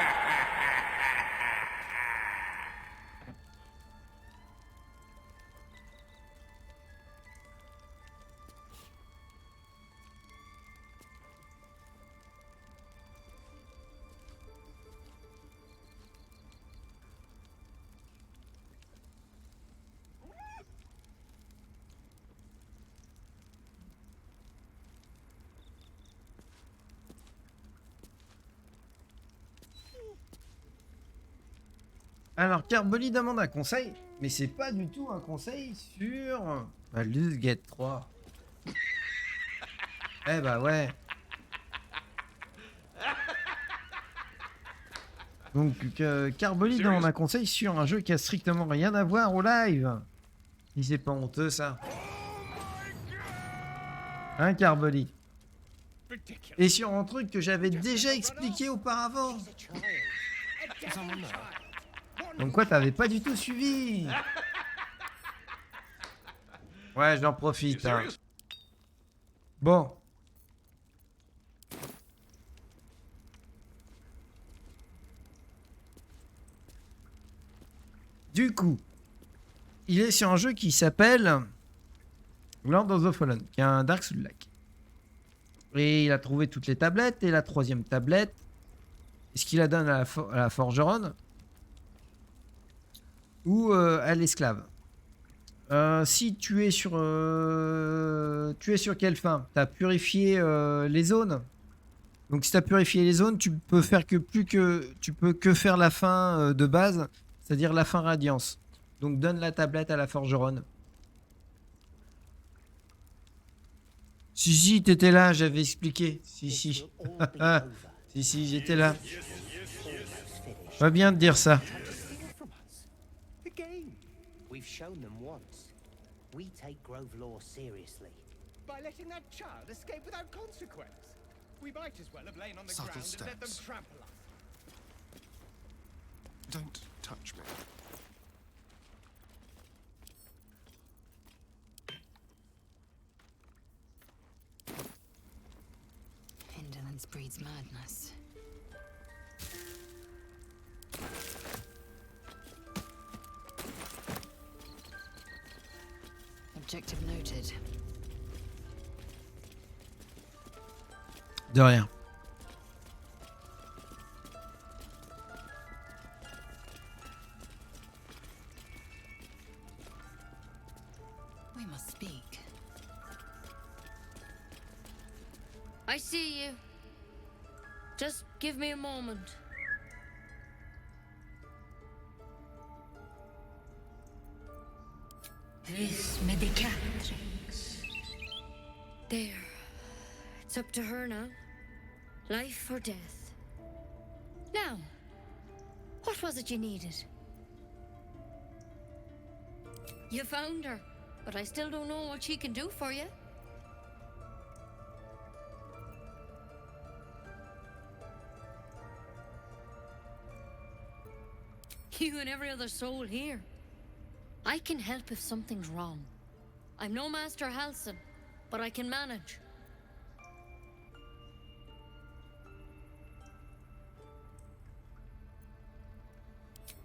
Alors, Carboli demande un conseil, mais c'est pas du tout un conseil sur Baldur's Gate 3. Eh bah ouais. Donc, Carboli demande un conseil sur un jeu qui a strictement rien à voir au live. Si c'est pas honteux, ça. Hein, Carboli? Et sur un truc que j'avais déjà expliqué auparavant. Donc quoi, t'avais pas du tout suivi? Ouais, j'en profite. Hein. Bon. Du coup, il est sur un jeu qui s'appelle Lord of the Fallen, qui est un Dark Souls-like. Et il a trouvé toutes les tablettes, et la troisième tablette, est-ce qu'il la donne à la forgeronne ou à l'esclave? Si tu es sur quelle fin? T'as purifié les zones. Donc si t'as purifié les zones, tu peux faire tu peux que faire la fin de base, c'est-à-dire la fin radiance. Donc donne la tablette à la forgeronne. Si, t'étais là, j'avais expliqué. Si. si, j'étais là. Pas bien de dire ça. We've shown them once. We take Grove law seriously. By letting that child escape without consequence. We might as well have lain on the Subtle ground and let them steps. trample us. Don't touch me. Indolence breeds madness. Objective noted. De rien. We must speak. I see you. Just give me a moment. This medicatrix. There. It's up to her now. Life or death. Now, what was it you needed? You found her, but I still don't know what she can do for you. You and every other soul here. I can help if something's wrong. I'm no Master Halson, but I can manage.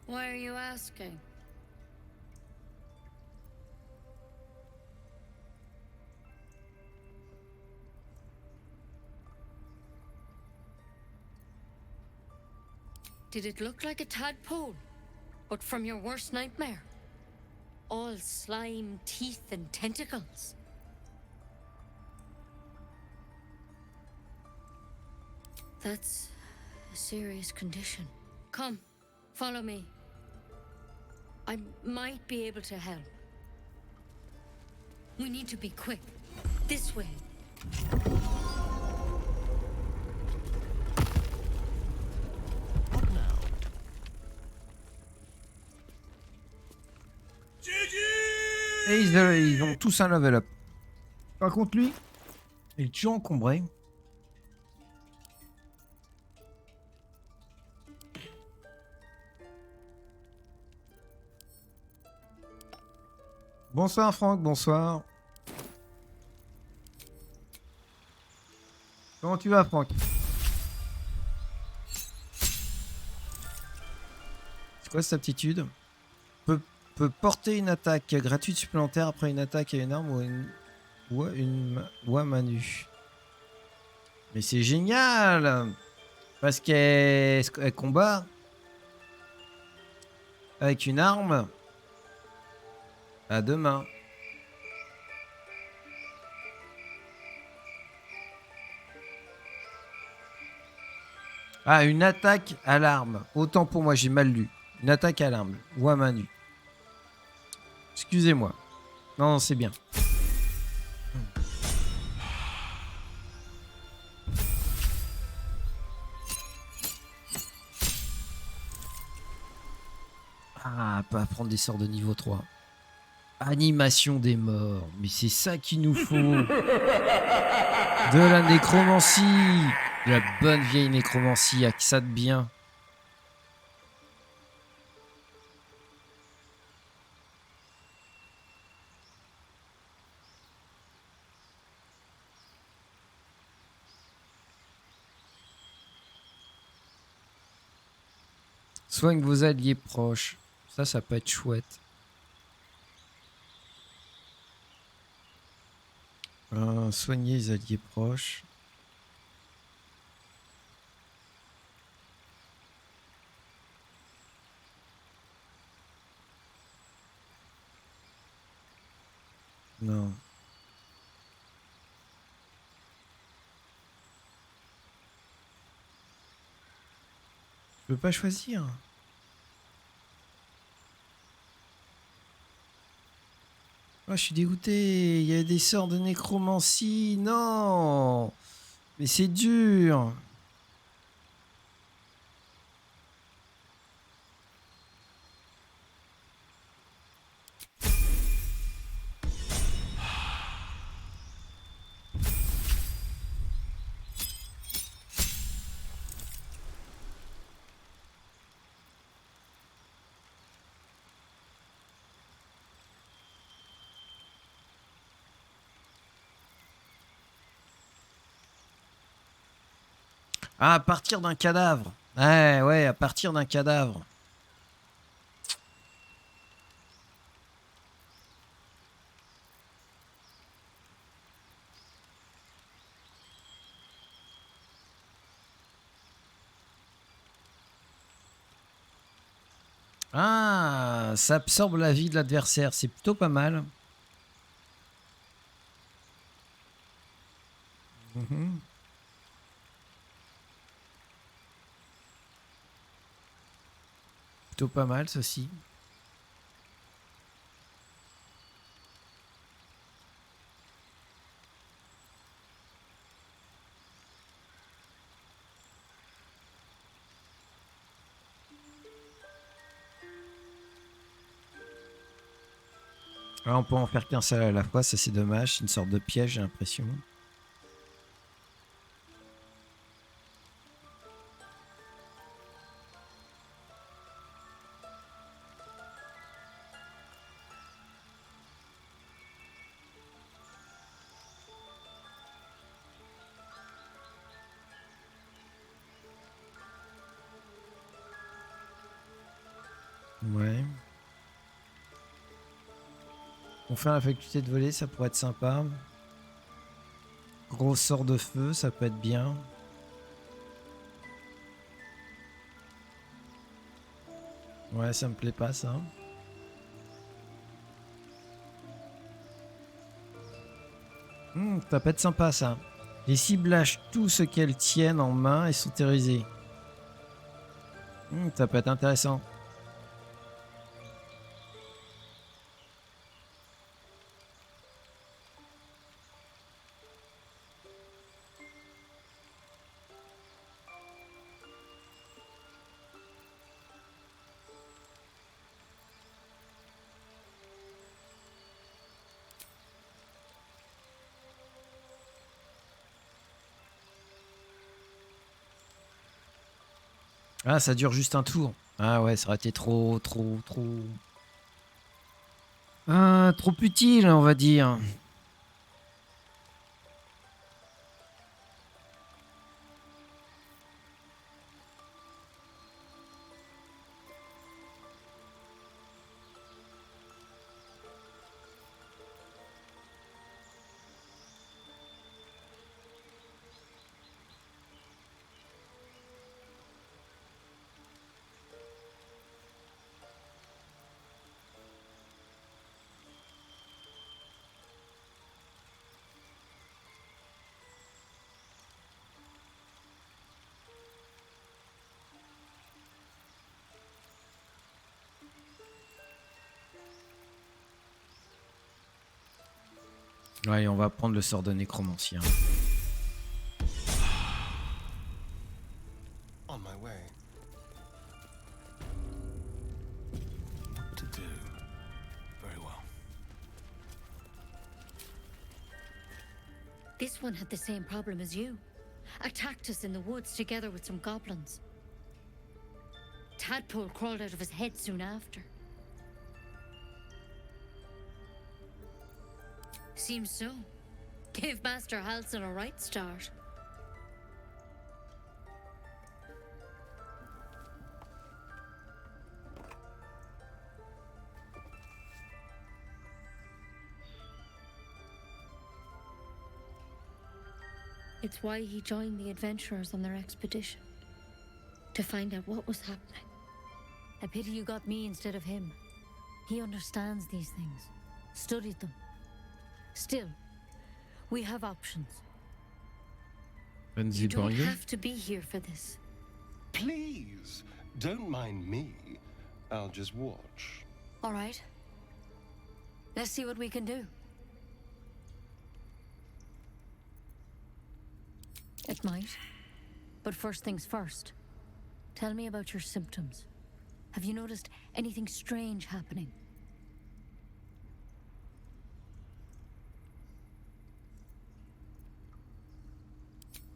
Why are you asking? Did it look like a tadpole? But from your worst nightmare? All slime, teeth, and tentacles? That's a serious condition. Come, follow me. I might be able to help. We need to be quick. This way. Et ils ont tous un level up. Par contre, lui, il est toujours encombré. Bonsoir Franck, bonsoir. Comment tu vas Franck? C'est quoi cette aptitude? Peut porter une attaque gratuite supplémentaire après une attaque à une arme ou à main nue. Mais c'est génial! Parce qu'elle combat avec une arme à deux mains. Ah, une attaque à l'arme. Autant pour moi, j'ai mal lu. Une attaque à l'arme ou à main nue. Excusez-moi. Non, c'est bien. Ah, pas prendre des sorts de niveau 3. Animation des morts. Mais c'est ça qu'il nous faut. De la nécromancie. De la bonne vieille nécromancie. À ça de bien. Soigne vos alliés proches. Ça peut être chouette. Soigner les alliés proches. Non. Je peux pas choisir. Oh, je suis dégoûté. Il y a des sorts de nécromancie. Non. Mais c'est dur. Ah, à partir d'un cadavre. Ouais, à partir d'un cadavre. Ah, ça absorbe la vie de l'adversaire. C'est plutôt pas mal. Mhm. Plutôt pas mal, ceci. Ah, on peut en faire qu'un seul à la fois, ça c'est dommage. C'est une sorte de piège, j'ai l'impression. Ouais. On fait la faculté de voler, ça pourrait être sympa. Gros sort de feu, ça peut être bien. Ouais, ça me plaît pas ça. Ça peut être sympa ça. Les cibles lâchent tout ce qu'elles tiennent en main et sont terrorisées. Ça peut être intéressant. Ah, ça dure juste un tour. Ah ouais, ça aurait été trop... Ah, trop utile, on va dire. Ouais, on va prendre le sort de nécromancien. On my way. What to do? Very well. This one had the same problem as you. Attacked us in the woods together with some goblins. Tadpole crawled out of his head soon after. Seems so. Gave Master Halsin a right start. It's why he joined the adventurers on their expedition. To find out what was happening. A pity you got me instead of him. He understands these things. Studied them. Still, we have options. You don't have to be here for this. Please, don't mind me. I'll just watch. All right. Let's see what we can do. It might. But first things first. Tell me about your symptoms. Have you noticed anything strange happening?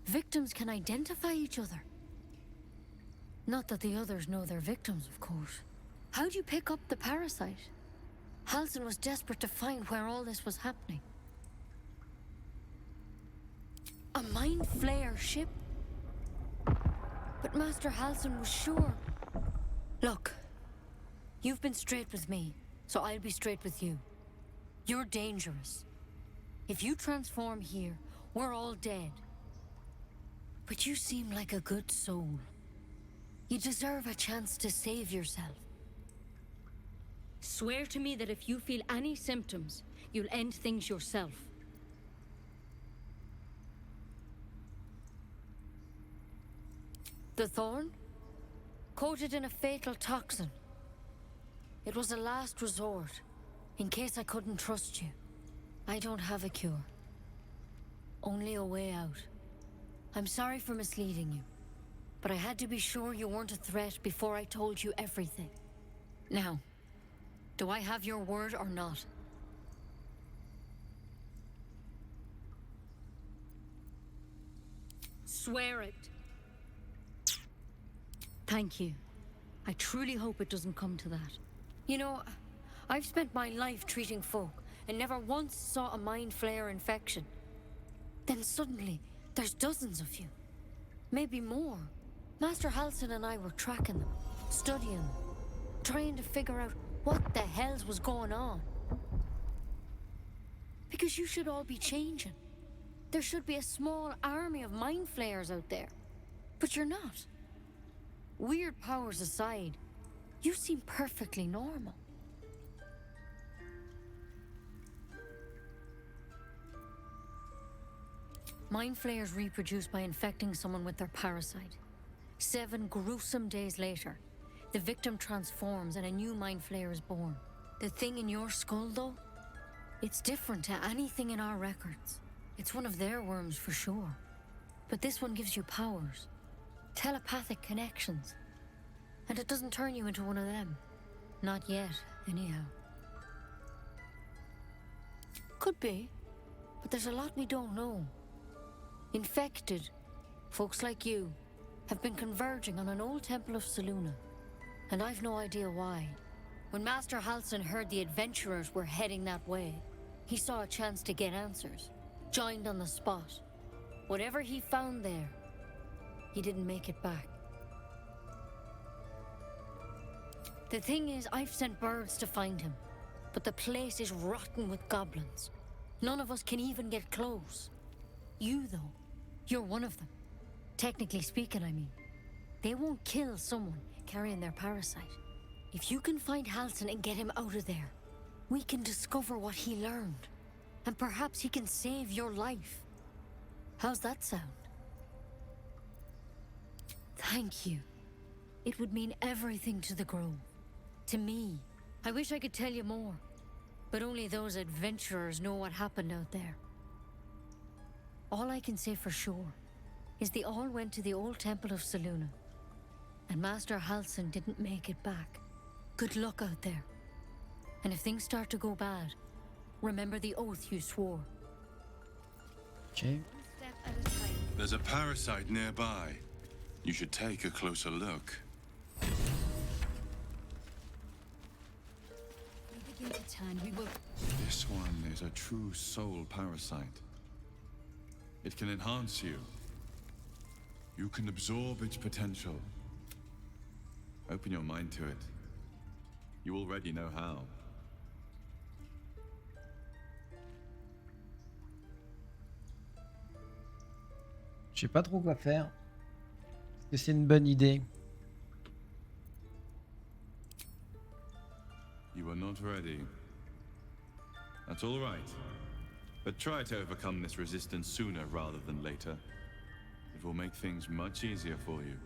Victims can identify each other. Not that the others know they're victims, of course. How'd you pick up the parasite? Halsin was desperate to find where all this was happening. A mind flayer ship? But Master Halsin was sure. Look, you've been straight with me, so I'll be straight with you. You're dangerous. If you transform here, we're all dead. But you seem like a good soul. You deserve a chance to save yourself. Swear to me that if you feel any symptoms, you'll end things yourself. The thorn? Coated in a fatal toxin. It was a last resort, in case I couldn't trust you. I don't have a cure. Only a way out. I'm sorry for misleading you, but I had to be sure you weren't a threat before I told you everything. Now, do I have your word or not? Swear it. Thank you. I truly hope it doesn't come to that. You know, I've spent my life treating folk and never once saw a mind flayer infection. Then suddenly, there's dozens of you. Maybe more. Master Halsin and I were tracking them, studying them, trying to figure out what the hells was going on. Because you should all be changing. There should be a small army of mind flayers out there. But you're not. Weird powers aside, you seem perfectly normal. Mind flayers reproduce by infecting someone with their parasite. 7 gruesome days later, the victim transforms and a new mind flayer is born. The thing in your skull, though, it's different to anything in our records. It's one of their worms for sure. But this one gives you powers. Telepathic connections. And it doesn't turn you into one of them. Not yet, anyhow. Could be, but there's a lot we don't know. Infected, folks like you, have been converging on an old temple of Selûne, and I've no idea why. When Master Halsin heard the adventurers were heading that way, he saw a chance to get answers, joined on the spot. Whatever he found there, he didn't make it back. The thing is, I've sent birds to find him, but the place is rotten with goblins. None of us can even get close. You, though, you're one of them. Technically speaking, I mean. They won't kill someone carrying their parasite. If you can find Halsin and get him out of there, we can discover what he learned. And perhaps he can save your life. How's that sound? Thank you. It would mean everything to the Grove. To me. I wish I could tell you more. But only those adventurers know what happened out there. All I can say for sure is they all went to the old temple of Selûne. And Master Halsin didn't make it back. Good luck out there. And if things start to go bad, remember the oath you swore. Okay. Step at a time. There's a parasite nearby. You should take a closer look. We begin to turn, we will... This one is a true soul parasite. It can enhance you. You can absorb its potential. Open your mind to it. You already know how. Je sais pas trop quoi faire. Est-ce que c'est une bonne idée? You are not ready. That's all right. But try to overcome this resistance sooner rather than later. It will make things much easier for you.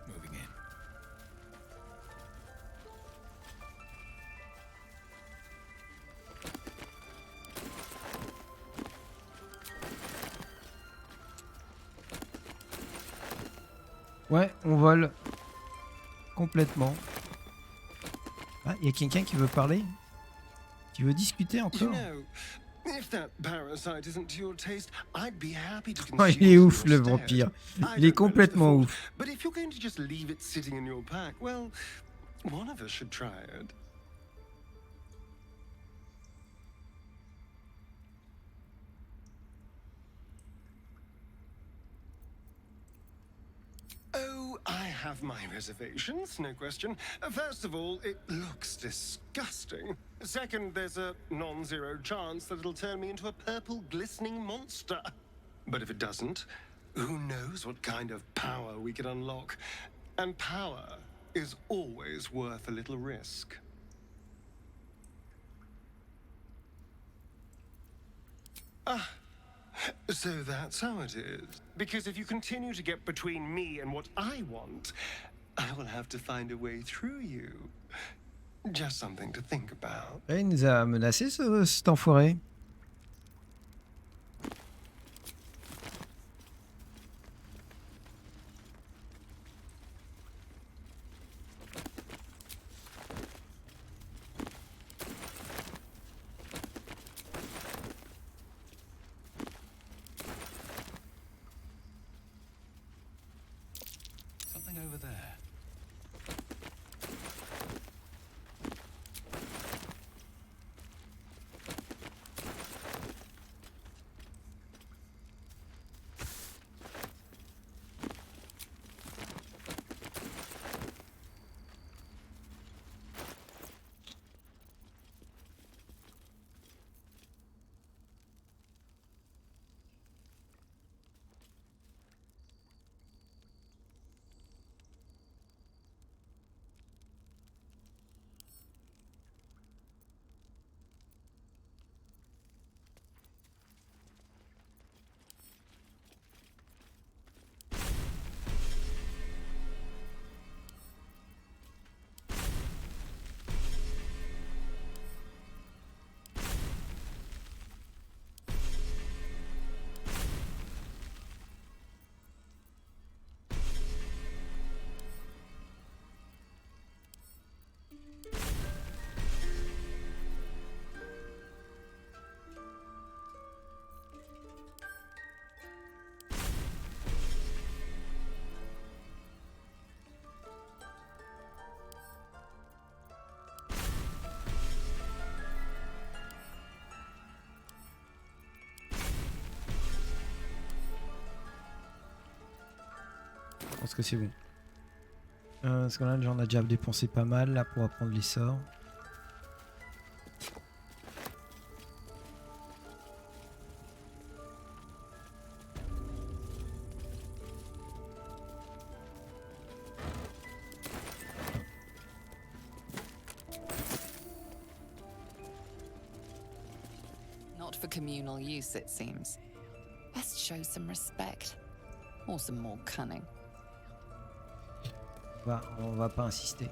Moving in. Ouais, on vole. Complètement. Ah, il y a quelqu'un qui veut parler? Qui veut discuter You encore? know, if that parasite isn't to your taste, I'd be happy to Oh, consume il est it ouf le instead. vampire. I Il est don't relish the complètement thought, ouf. But if you're going to just leave it sitting in your pack, well, one of us should try it. Oh, I have my reservations, no question. First of all, it looks disgusting. Second, there's a non-zero chance that it'll turn me into a purple glistening monster. But if it doesn't, who knows what kind of power we can unlock. And power is always worth a little risk. Ah, so that's how it is. Because if you continue to get between me and what I want, I will have to find a way through you. Just something to think about. Il nous a menacé cet enfoiré. Something over there. pense que c'est bon. Parce que là, j'en ai déjà dépensé pas mal là pour apprendre les sorts. Not for communal use, it seems. Best show some respect. Or some more cunning. On va pas insister.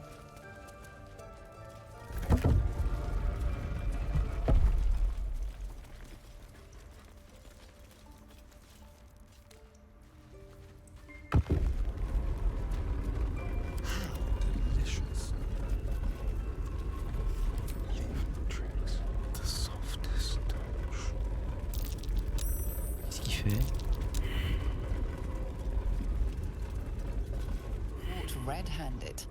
Delicious. Tricks. The softest touch. Qu'est-ce qu'il fait? Caught red-handed.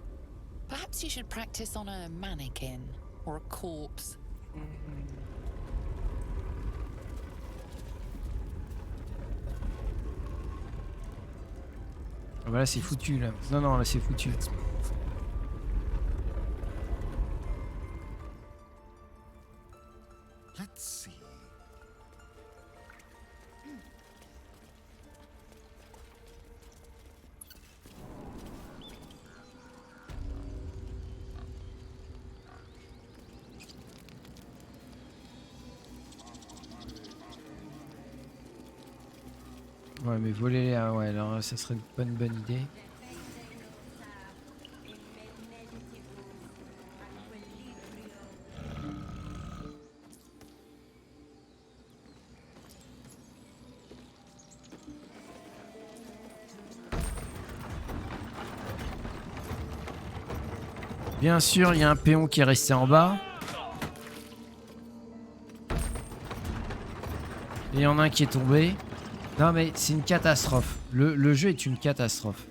Perhaps you should practice on a mannequin or a corpse. Ah bah là c'est foutu là. Non non là c'est foutu. Let's see. Ouais mais voler là, ouais alors ça serait pas une bonne idée. Bien sûr, il y a un péon qui est resté en bas. Et il y en a un qui est tombé. Non mais c'est une catastrophe. Le jeu est une catastrophe.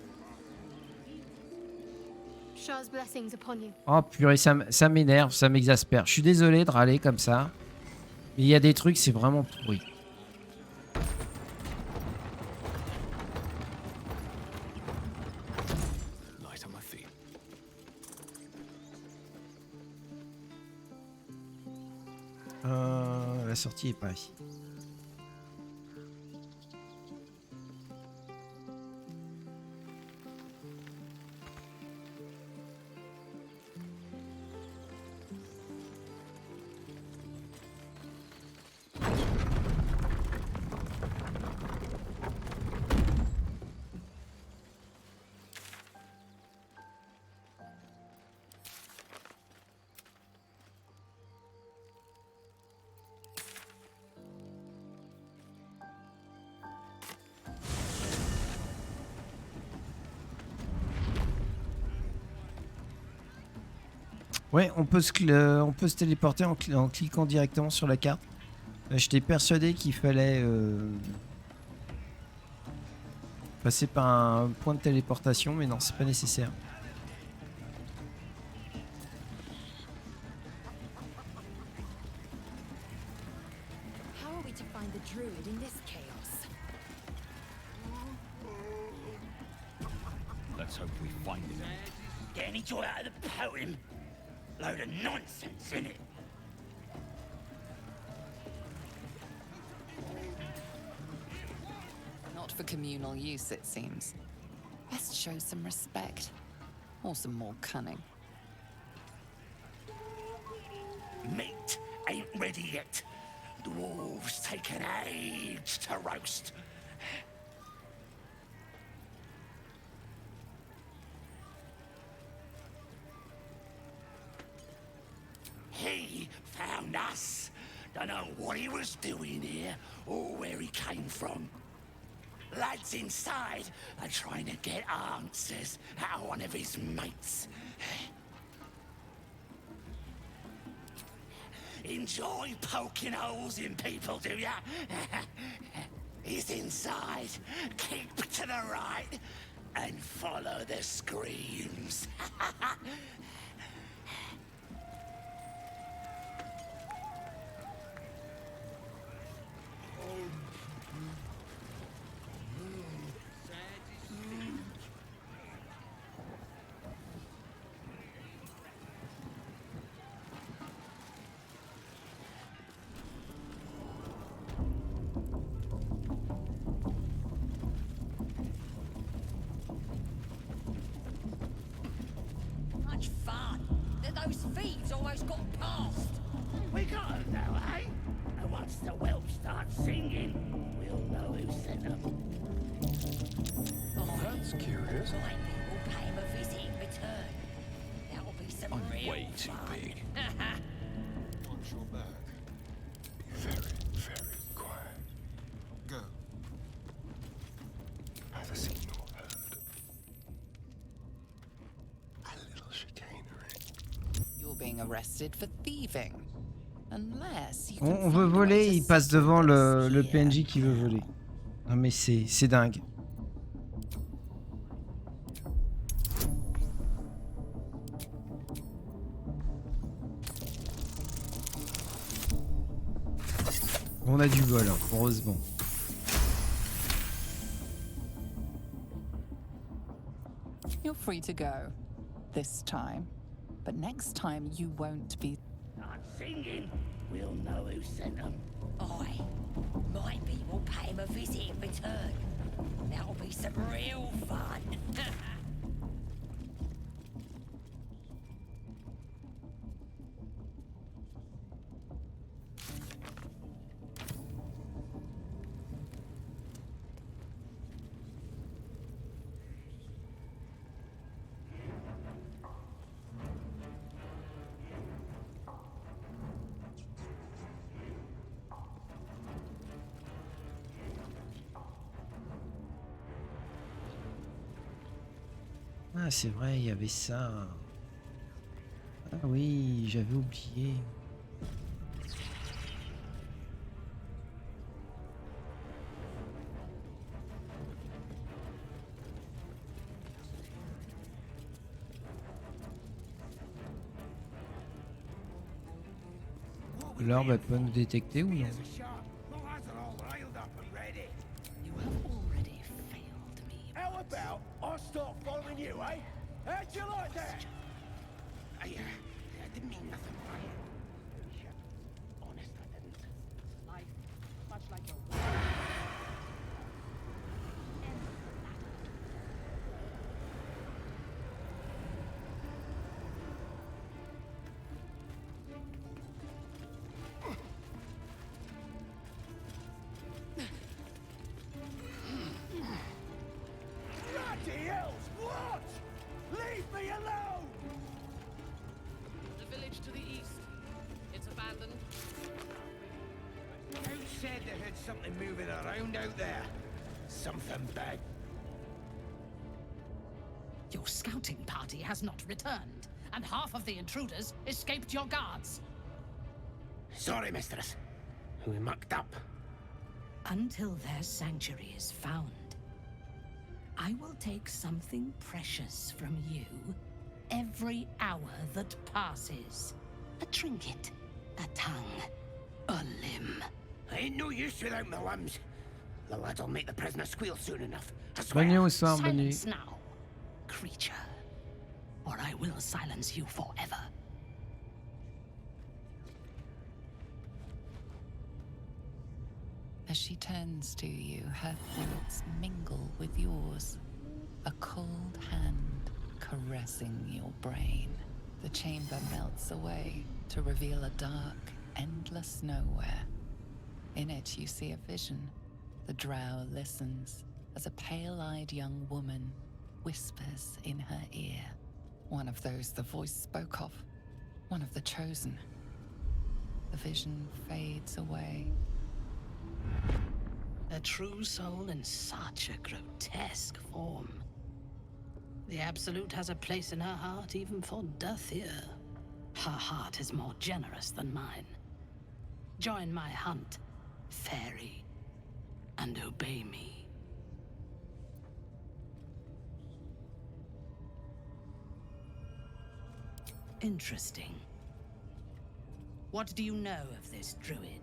Shah's blessings upon you. Oh purée, ça m'énerve, ça m'exaspère. Je suis désolé de râler comme ça. Mais il y a des trucs, c'est vraiment pourri. Light on my feet. La sortie est pas ici. Ouais, on peut se téléporter en cliquant directement sur la carte. J'étais persuadé qu'il fallait passer par un point de téléportation, mais non, c'est pas nécessaire. How are we to find the druid in this chaos? Let's hope we find him. Get any joy out of the poem? Load of nonsense in it. Not for communal use, it seems. Best show some respect. Or some more cunning. Meat ain't ready yet. Dwarves take an age to roast. He found us. Don't know what he was doing here or where he came from. Lads inside are trying to get answers out of one of his mates. Enjoy poking holes in people, do ya? He's inside. Keep to the right and follow the screams. That's curious. My people pay him a visit in return. That'll be some I'm real way too fun. big. Watch your back. Be very, very quiet. Go. Either seen or heard. A little chicanery. You're being arrested for thieving. Unless you On can veut find a way voler, to il passe settle devant this le here PNJ qui veut now. voler. Non mais c'est dingue. On a du bol, hein, heureusement. You're free to go. This time. But next time you won't be. Not singing. We'll know who sent them. Aye. My people pay him a visit in return. That'll be some real fun. Ah c'est vrai, il y avait ça. Ah oui, j'avais oublié. L'orbe elle peut nous détecter ou non? You have already failed me. How about I start following you, eh? How'd you like that? I didn't mean nothing by it. Honest, I didn't. Life, much like your Bloody hells, what? Leave me alone! The village to the east. It's abandoned. Who said they heard something moving around out there? Something bad. Your scouting party has not returned, and half of the intruders escaped your guards. Sorry, mistress. We mucked up. Until their sanctuary is found, I will take something precious from you every hour that passes. A trinket, a tongue, a limb. I ain't no use without my limbs. The lads will make the prisoner squeal soon enough. I swear. Bonne nuit, bonsoir, bonne nuit. Silence now, creature, or I will silence you forever. As she turns to you, her thoughts mingle with yours. A cold hand caressing your brain. The chamber melts away to reveal a dark, endless nowhere. In it, you see a vision. The drow listens as a pale-eyed young woman whispers in her ear. One of those the voice spoke of. One of the chosen. The vision fades away. A true soul in such a grotesque form. The Absolute has a place in her heart even for Dathir. Her heart is more generous than mine. Join my hunt, fairy, and obey me. Interesting. What do you know of this druid?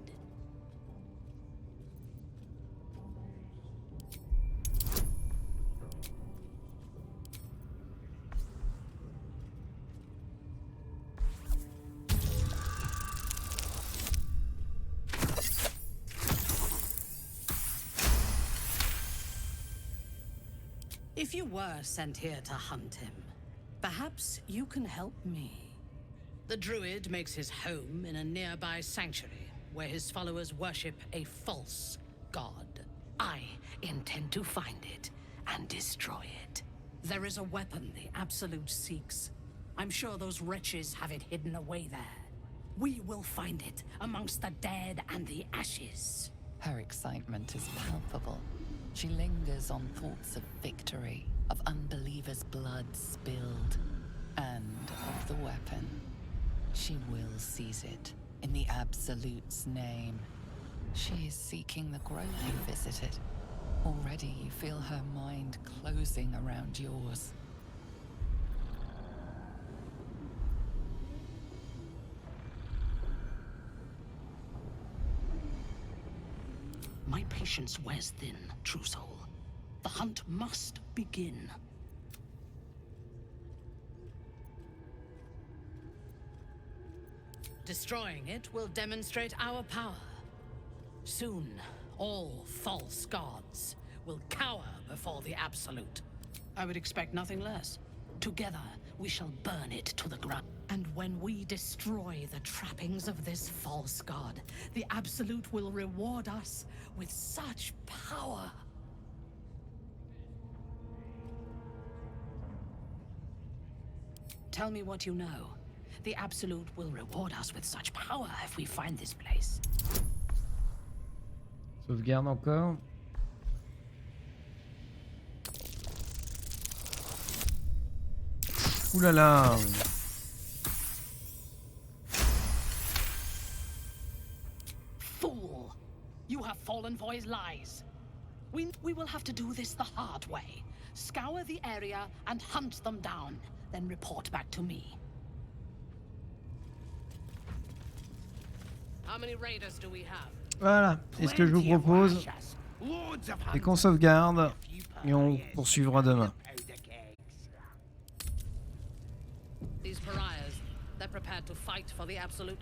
If you were sent here to hunt him, perhaps you can help me. The druid makes his home in a nearby sanctuary where his followers worship a false god. I intend to find it and destroy it. There is a weapon the Absolute seeks. I'm sure those wretches have it hidden away there. We will find it amongst the dead and the ashes. Her excitement is palpable. She lingers on thoughts of victory, of unbelievers' blood spilled, and of the weapon. She will seize it, in the Absolute's name. She is seeking the grove you visited. Already you feel her mind closing around yours. My patience wears thin, true soul. The hunt must begin. Destroying it will demonstrate our power. Soon, all false gods will cower before the Absolute. I would expect nothing less. Together, we shall burn it to the ground. And when we destroy the trappings of this false god, the Absolute will reward us with such power. Tell me what you know. The Absolute will reward us with such power if we find this place. Sauvegarde encore. Ouh là là. Fool! You have fallen for his lies. We will have to do this the hard way. Scour the area and hunt them down, then report back to me. How many raiders do we have? Voilà. Et ce que je vous propose, c'est qu'on sauvegarde et on poursuivra demain. These pariahs, they're prepared to fight for the Absolute.